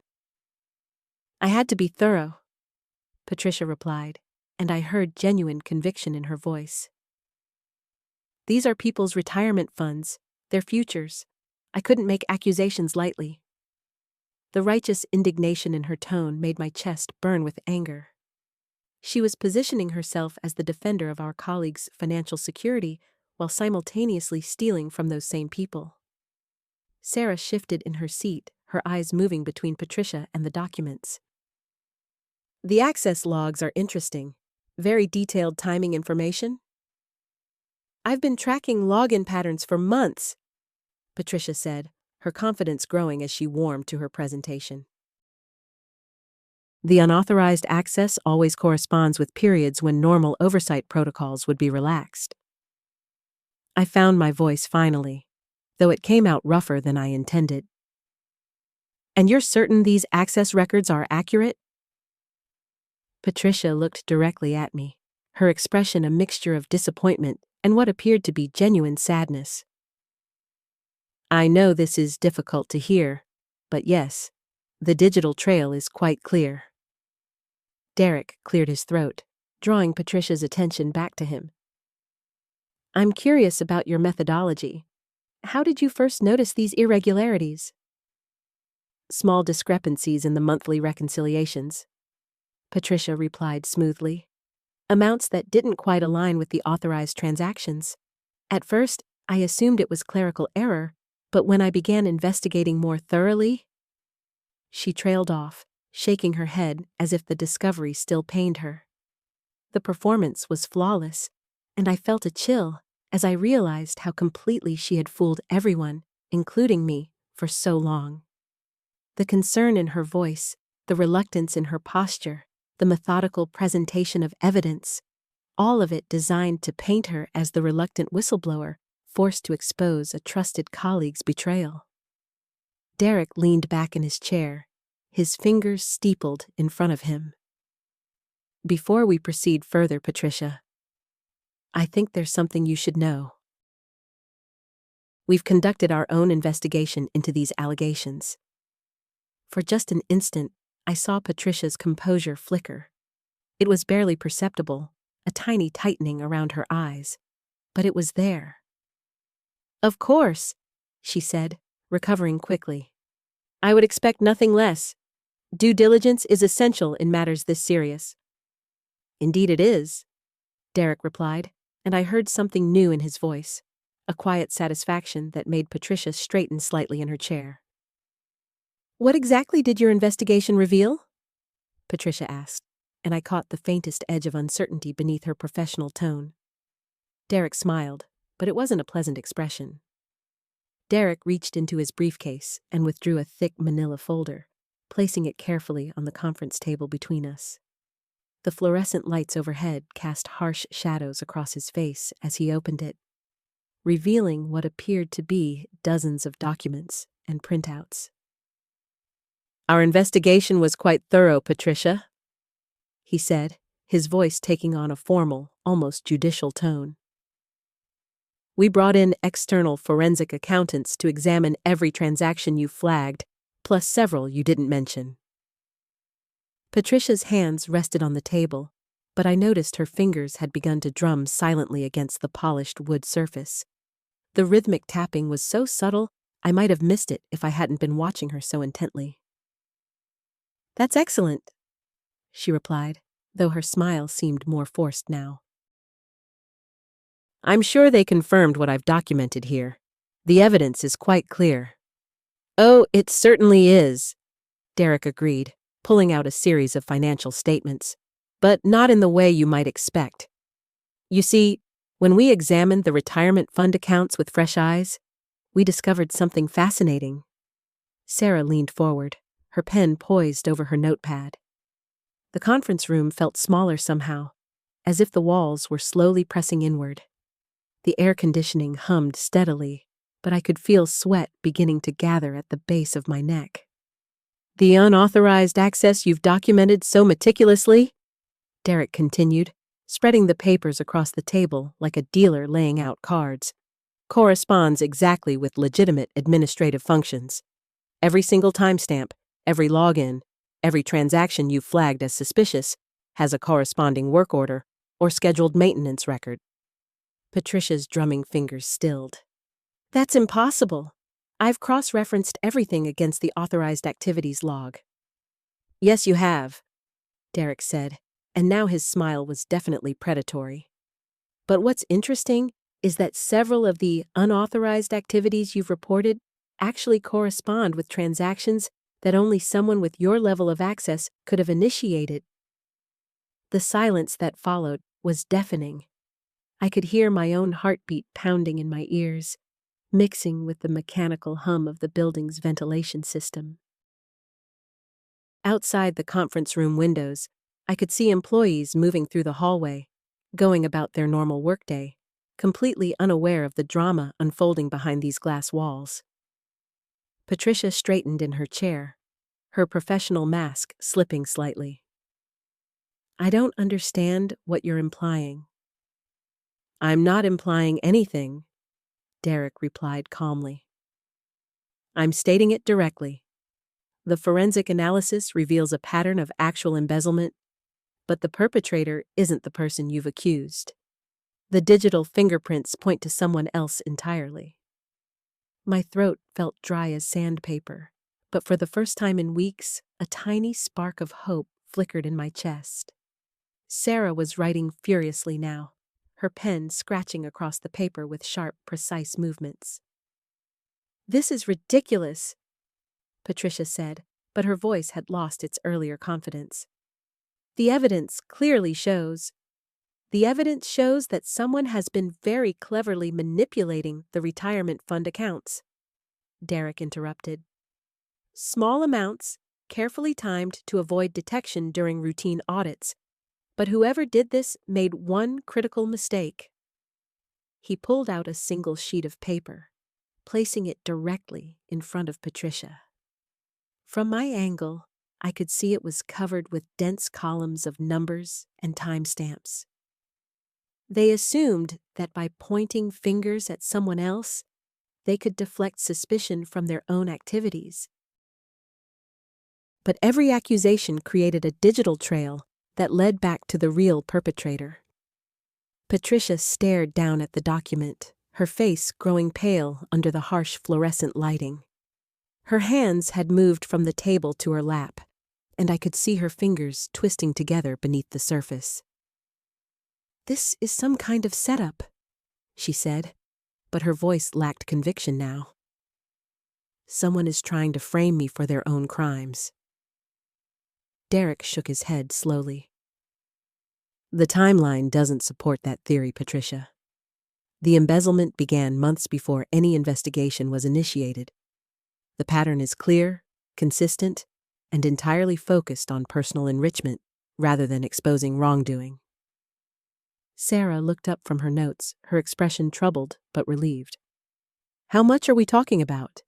"I had to be thorough," Patricia replied, and I heard genuine conviction in her voice. "These are people's retirement funds, their futures. I couldn't make accusations lightly." The righteous indignation in her tone made my chest burn with anger. She was positioning herself as the defender of our colleagues' financial security while simultaneously stealing from those same people. Sarah shifted in her seat, her eyes moving between Patricia and the documents. "The access logs are interesting. Very detailed timing information." "I've been tracking login patterns for months," Patricia said, her confidence growing as she warmed to her presentation. "The unauthorized access always corresponds with periods when normal oversight protocols would be relaxed." I found my voice finally, though it came out rougher than I intended. "And you're certain these access records are accurate?" Patricia looked directly at me, her expression a mixture of disappointment and what appeared to be genuine sadness. "I know this is difficult to hear, but yes, the digital trail is quite clear." Derek cleared his throat, drawing Patricia's attention back to him. "I'm curious about your methodology. How did you first notice these irregularities?" "Small discrepancies in the monthly reconciliations," Patricia replied smoothly. "Amounts that didn't quite align with the authorized transactions. At first, I assumed it was clerical error, but when I began investigating more thoroughly..." She trailed off, shaking her head as if the discovery still pained her. The performance was flawless, and I felt a chill as I realized how completely she had fooled everyone, including me, for so long. The concern in her voice, the reluctance in her posture, the methodical presentation of evidence, all of it designed to paint her as the reluctant whistleblower, forced to expose a trusted colleague's betrayal. Derek leaned back in his chair, his fingers steepled in front of him. "Before we proceed further, Patricia, I think there's something you should know. We've conducted our own investigation into these allegations." For just an instant, I saw Patricia's composure flicker. It was barely perceptible, a tiny tightening around her eyes, but it was there. "Of course," she said, recovering quickly. I would expect nothing less. Due diligence is essential in matters this serious. Indeed it is, Derek replied, and I heard something new in his voice, a quiet satisfaction that made Patricia straighten slightly in her chair. What exactly did your investigation reveal? Patricia asked, and I caught the faintest edge of uncertainty beneath her professional tone. Derek smiled, but it wasn't a pleasant expression. Derek reached into his briefcase and withdrew a thick manila folder, placing it carefully on the conference table between us. The fluorescent lights overhead cast harsh shadows across his face as he opened it, revealing what appeared to be dozens of documents and printouts. Our investigation was quite thorough, Patricia, he said, his voice taking on a formal, almost judicial tone. We brought in external forensic accountants to examine every transaction you flagged, plus several you didn't mention. Patricia's hands rested on the table, but I noticed her fingers had begun to drum silently against the polished wood surface. The rhythmic tapping was so subtle, I might have missed it if I hadn't been watching her so intently. That's excellent, she replied, though her smile seemed more forced now. I'm sure they confirmed what I've documented here. The evidence is quite clear. Oh, it certainly is, Derek agreed, pulling out a series of financial statements, but not in the way you might expect. You see, when we examined the retirement fund accounts with fresh eyes, we discovered something fascinating. Sarah leaned forward, her pen poised over her notepad. The conference room felt smaller somehow, as if the walls were slowly pressing inward. The air conditioning hummed steadily, but I could feel sweat beginning to gather at the base of my neck. The unauthorized access you've documented so meticulously, Derek continued, spreading the papers across the table like a dealer laying out cards, corresponds exactly with legitimate administrative functions. Every single timestamp, every login, every transaction you've flagged as suspicious has a corresponding work order or scheduled maintenance record. Patricia's drumming fingers stilled. That's impossible. I've cross-referenced everything against the authorized activities log. Yes, you have, Derek said, and now his smile was definitely predatory. But what's interesting is that several of the unauthorized activities you've reported actually correspond with transactions that only someone with your level of access could have initiated. The silence that followed was deafening. I could hear my own heartbeat pounding in my ears, mixing with the mechanical hum of the building's ventilation system. Outside the conference room windows, I could see employees moving through the hallway, going about their normal workday, completely unaware of the drama unfolding behind these glass walls. Patricia straightened in her chair, her professional mask slipping slightly. I don't understand what you're implying. I'm not implying anything, Derek replied calmly. I'm stating it directly. The forensic analysis reveals a pattern of actual embezzlement, but the perpetrator isn't the person you've accused. The digital fingerprints point to someone else entirely. My throat felt dry as sandpaper, but for the first time in weeks, a tiny spark of hope flickered in my chest. Sarah was writing furiously now, her pen scratching across the paper with sharp, precise movements. This is ridiculous, Patricia said, but her voice had lost its earlier confidence. The evidence clearly shows. The evidence shows that someone has been very cleverly manipulating the retirement fund accounts, Derek interrupted. Small amounts, carefully timed to avoid detection during routine audits, but whoever did this made one critical mistake. He pulled out a single sheet of paper, placing it directly in front of Patricia. From my angle, I could see it was covered with dense columns of numbers and timestamps. They assumed that by pointing fingers at someone else, they could deflect suspicion from their own activities. But every accusation created a digital trail that led back to the real perpetrator. Patricia stared down at the document, her face growing pale under the harsh fluorescent lighting. Her hands had moved from the table to her lap, and I could see her fingers twisting together beneath the surface. "This is some kind of setup," she said, but her voice lacked conviction now. "Someone is trying to frame me for their own crimes." Derek shook his head slowly. "The timeline doesn't support that theory, Patricia. The embezzlement began months before any investigation was initiated. The pattern is clear, consistent, and entirely focused on personal enrichment rather than exposing wrongdoing." Sarah looked up from her notes, her expression troubled but relieved. "How much are we talking about?"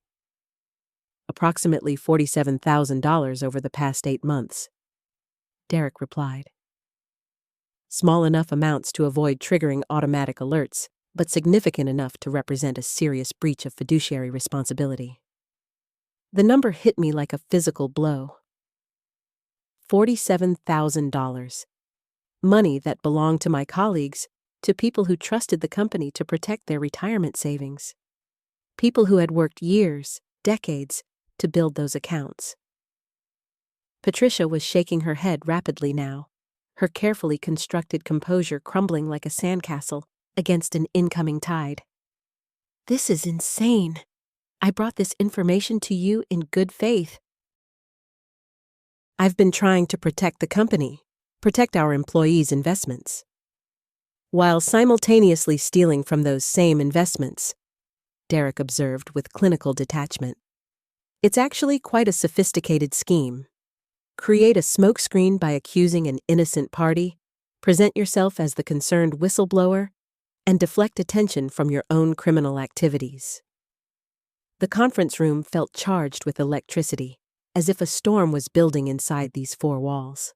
"Approximately $47,000 over the past 8 months, Derek replied. "Small enough amounts to avoid triggering automatic alerts, but significant enough to represent a serious breach of fiduciary responsibility." The number hit me like a physical blow. $47,000. Money that belonged to my colleagues, to people who trusted the company to protect their retirement savings. People who had worked years, decades, to build those accounts. Patricia was shaking her head rapidly now, her carefully constructed composure crumbling like a sandcastle against an incoming tide. "This is insane. I brought this information to you in good faith." "I've been trying to protect the company, protect our employees' investments, while simultaneously stealing from those same investments," Derek observed with clinical detachment. "It's actually quite a sophisticated scheme. Create a smokescreen by accusing an innocent party, present yourself as the concerned whistleblower, and deflect attention from your own criminal activities." The conference room felt charged with electricity, as if a storm was building inside these 4 walls.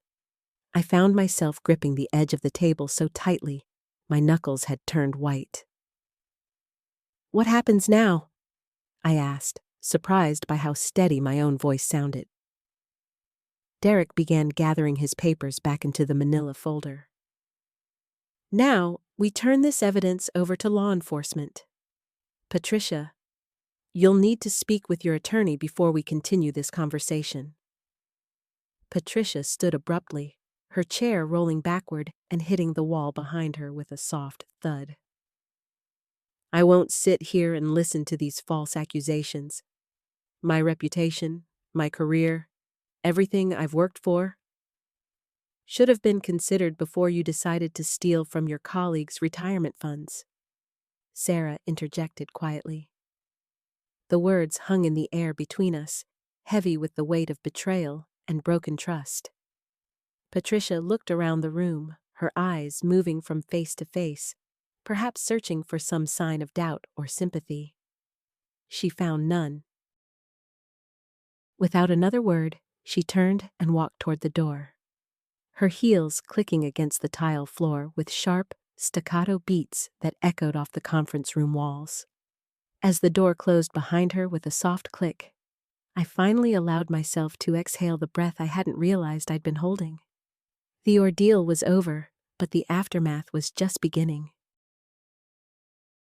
I found myself gripping the edge of the table so tightly, my knuckles had turned white. "What happens now?" I asked, surprised by how steady my own voice sounded. Derek began gathering his papers back into the manila folder. "Now, we turn this evidence over to law enforcement. Patricia, you'll need to speak with your attorney before we continue this conversation." Patricia stood abruptly, her chair rolling backward and hitting the wall behind her with a soft thud. "I won't sit here and listen to these false accusations. My reputation, my career, everything I've worked for, should have been considered before you decided to steal from your colleagues' retirement funds," Sarah interjected quietly. The words hung in the air between us, heavy with the weight of betrayal and broken trust. Patricia looked around the room, her eyes moving from face to face, perhaps searching for some sign of doubt or sympathy. She found none. Without another word, she turned and walked toward the door, her heels clicking against the tile floor with sharp, staccato beats that echoed off the conference room walls. As the door closed behind her with a soft click, I finally allowed myself to exhale the breath I hadn't realized I'd been holding. The ordeal was over, but the aftermath was just beginning.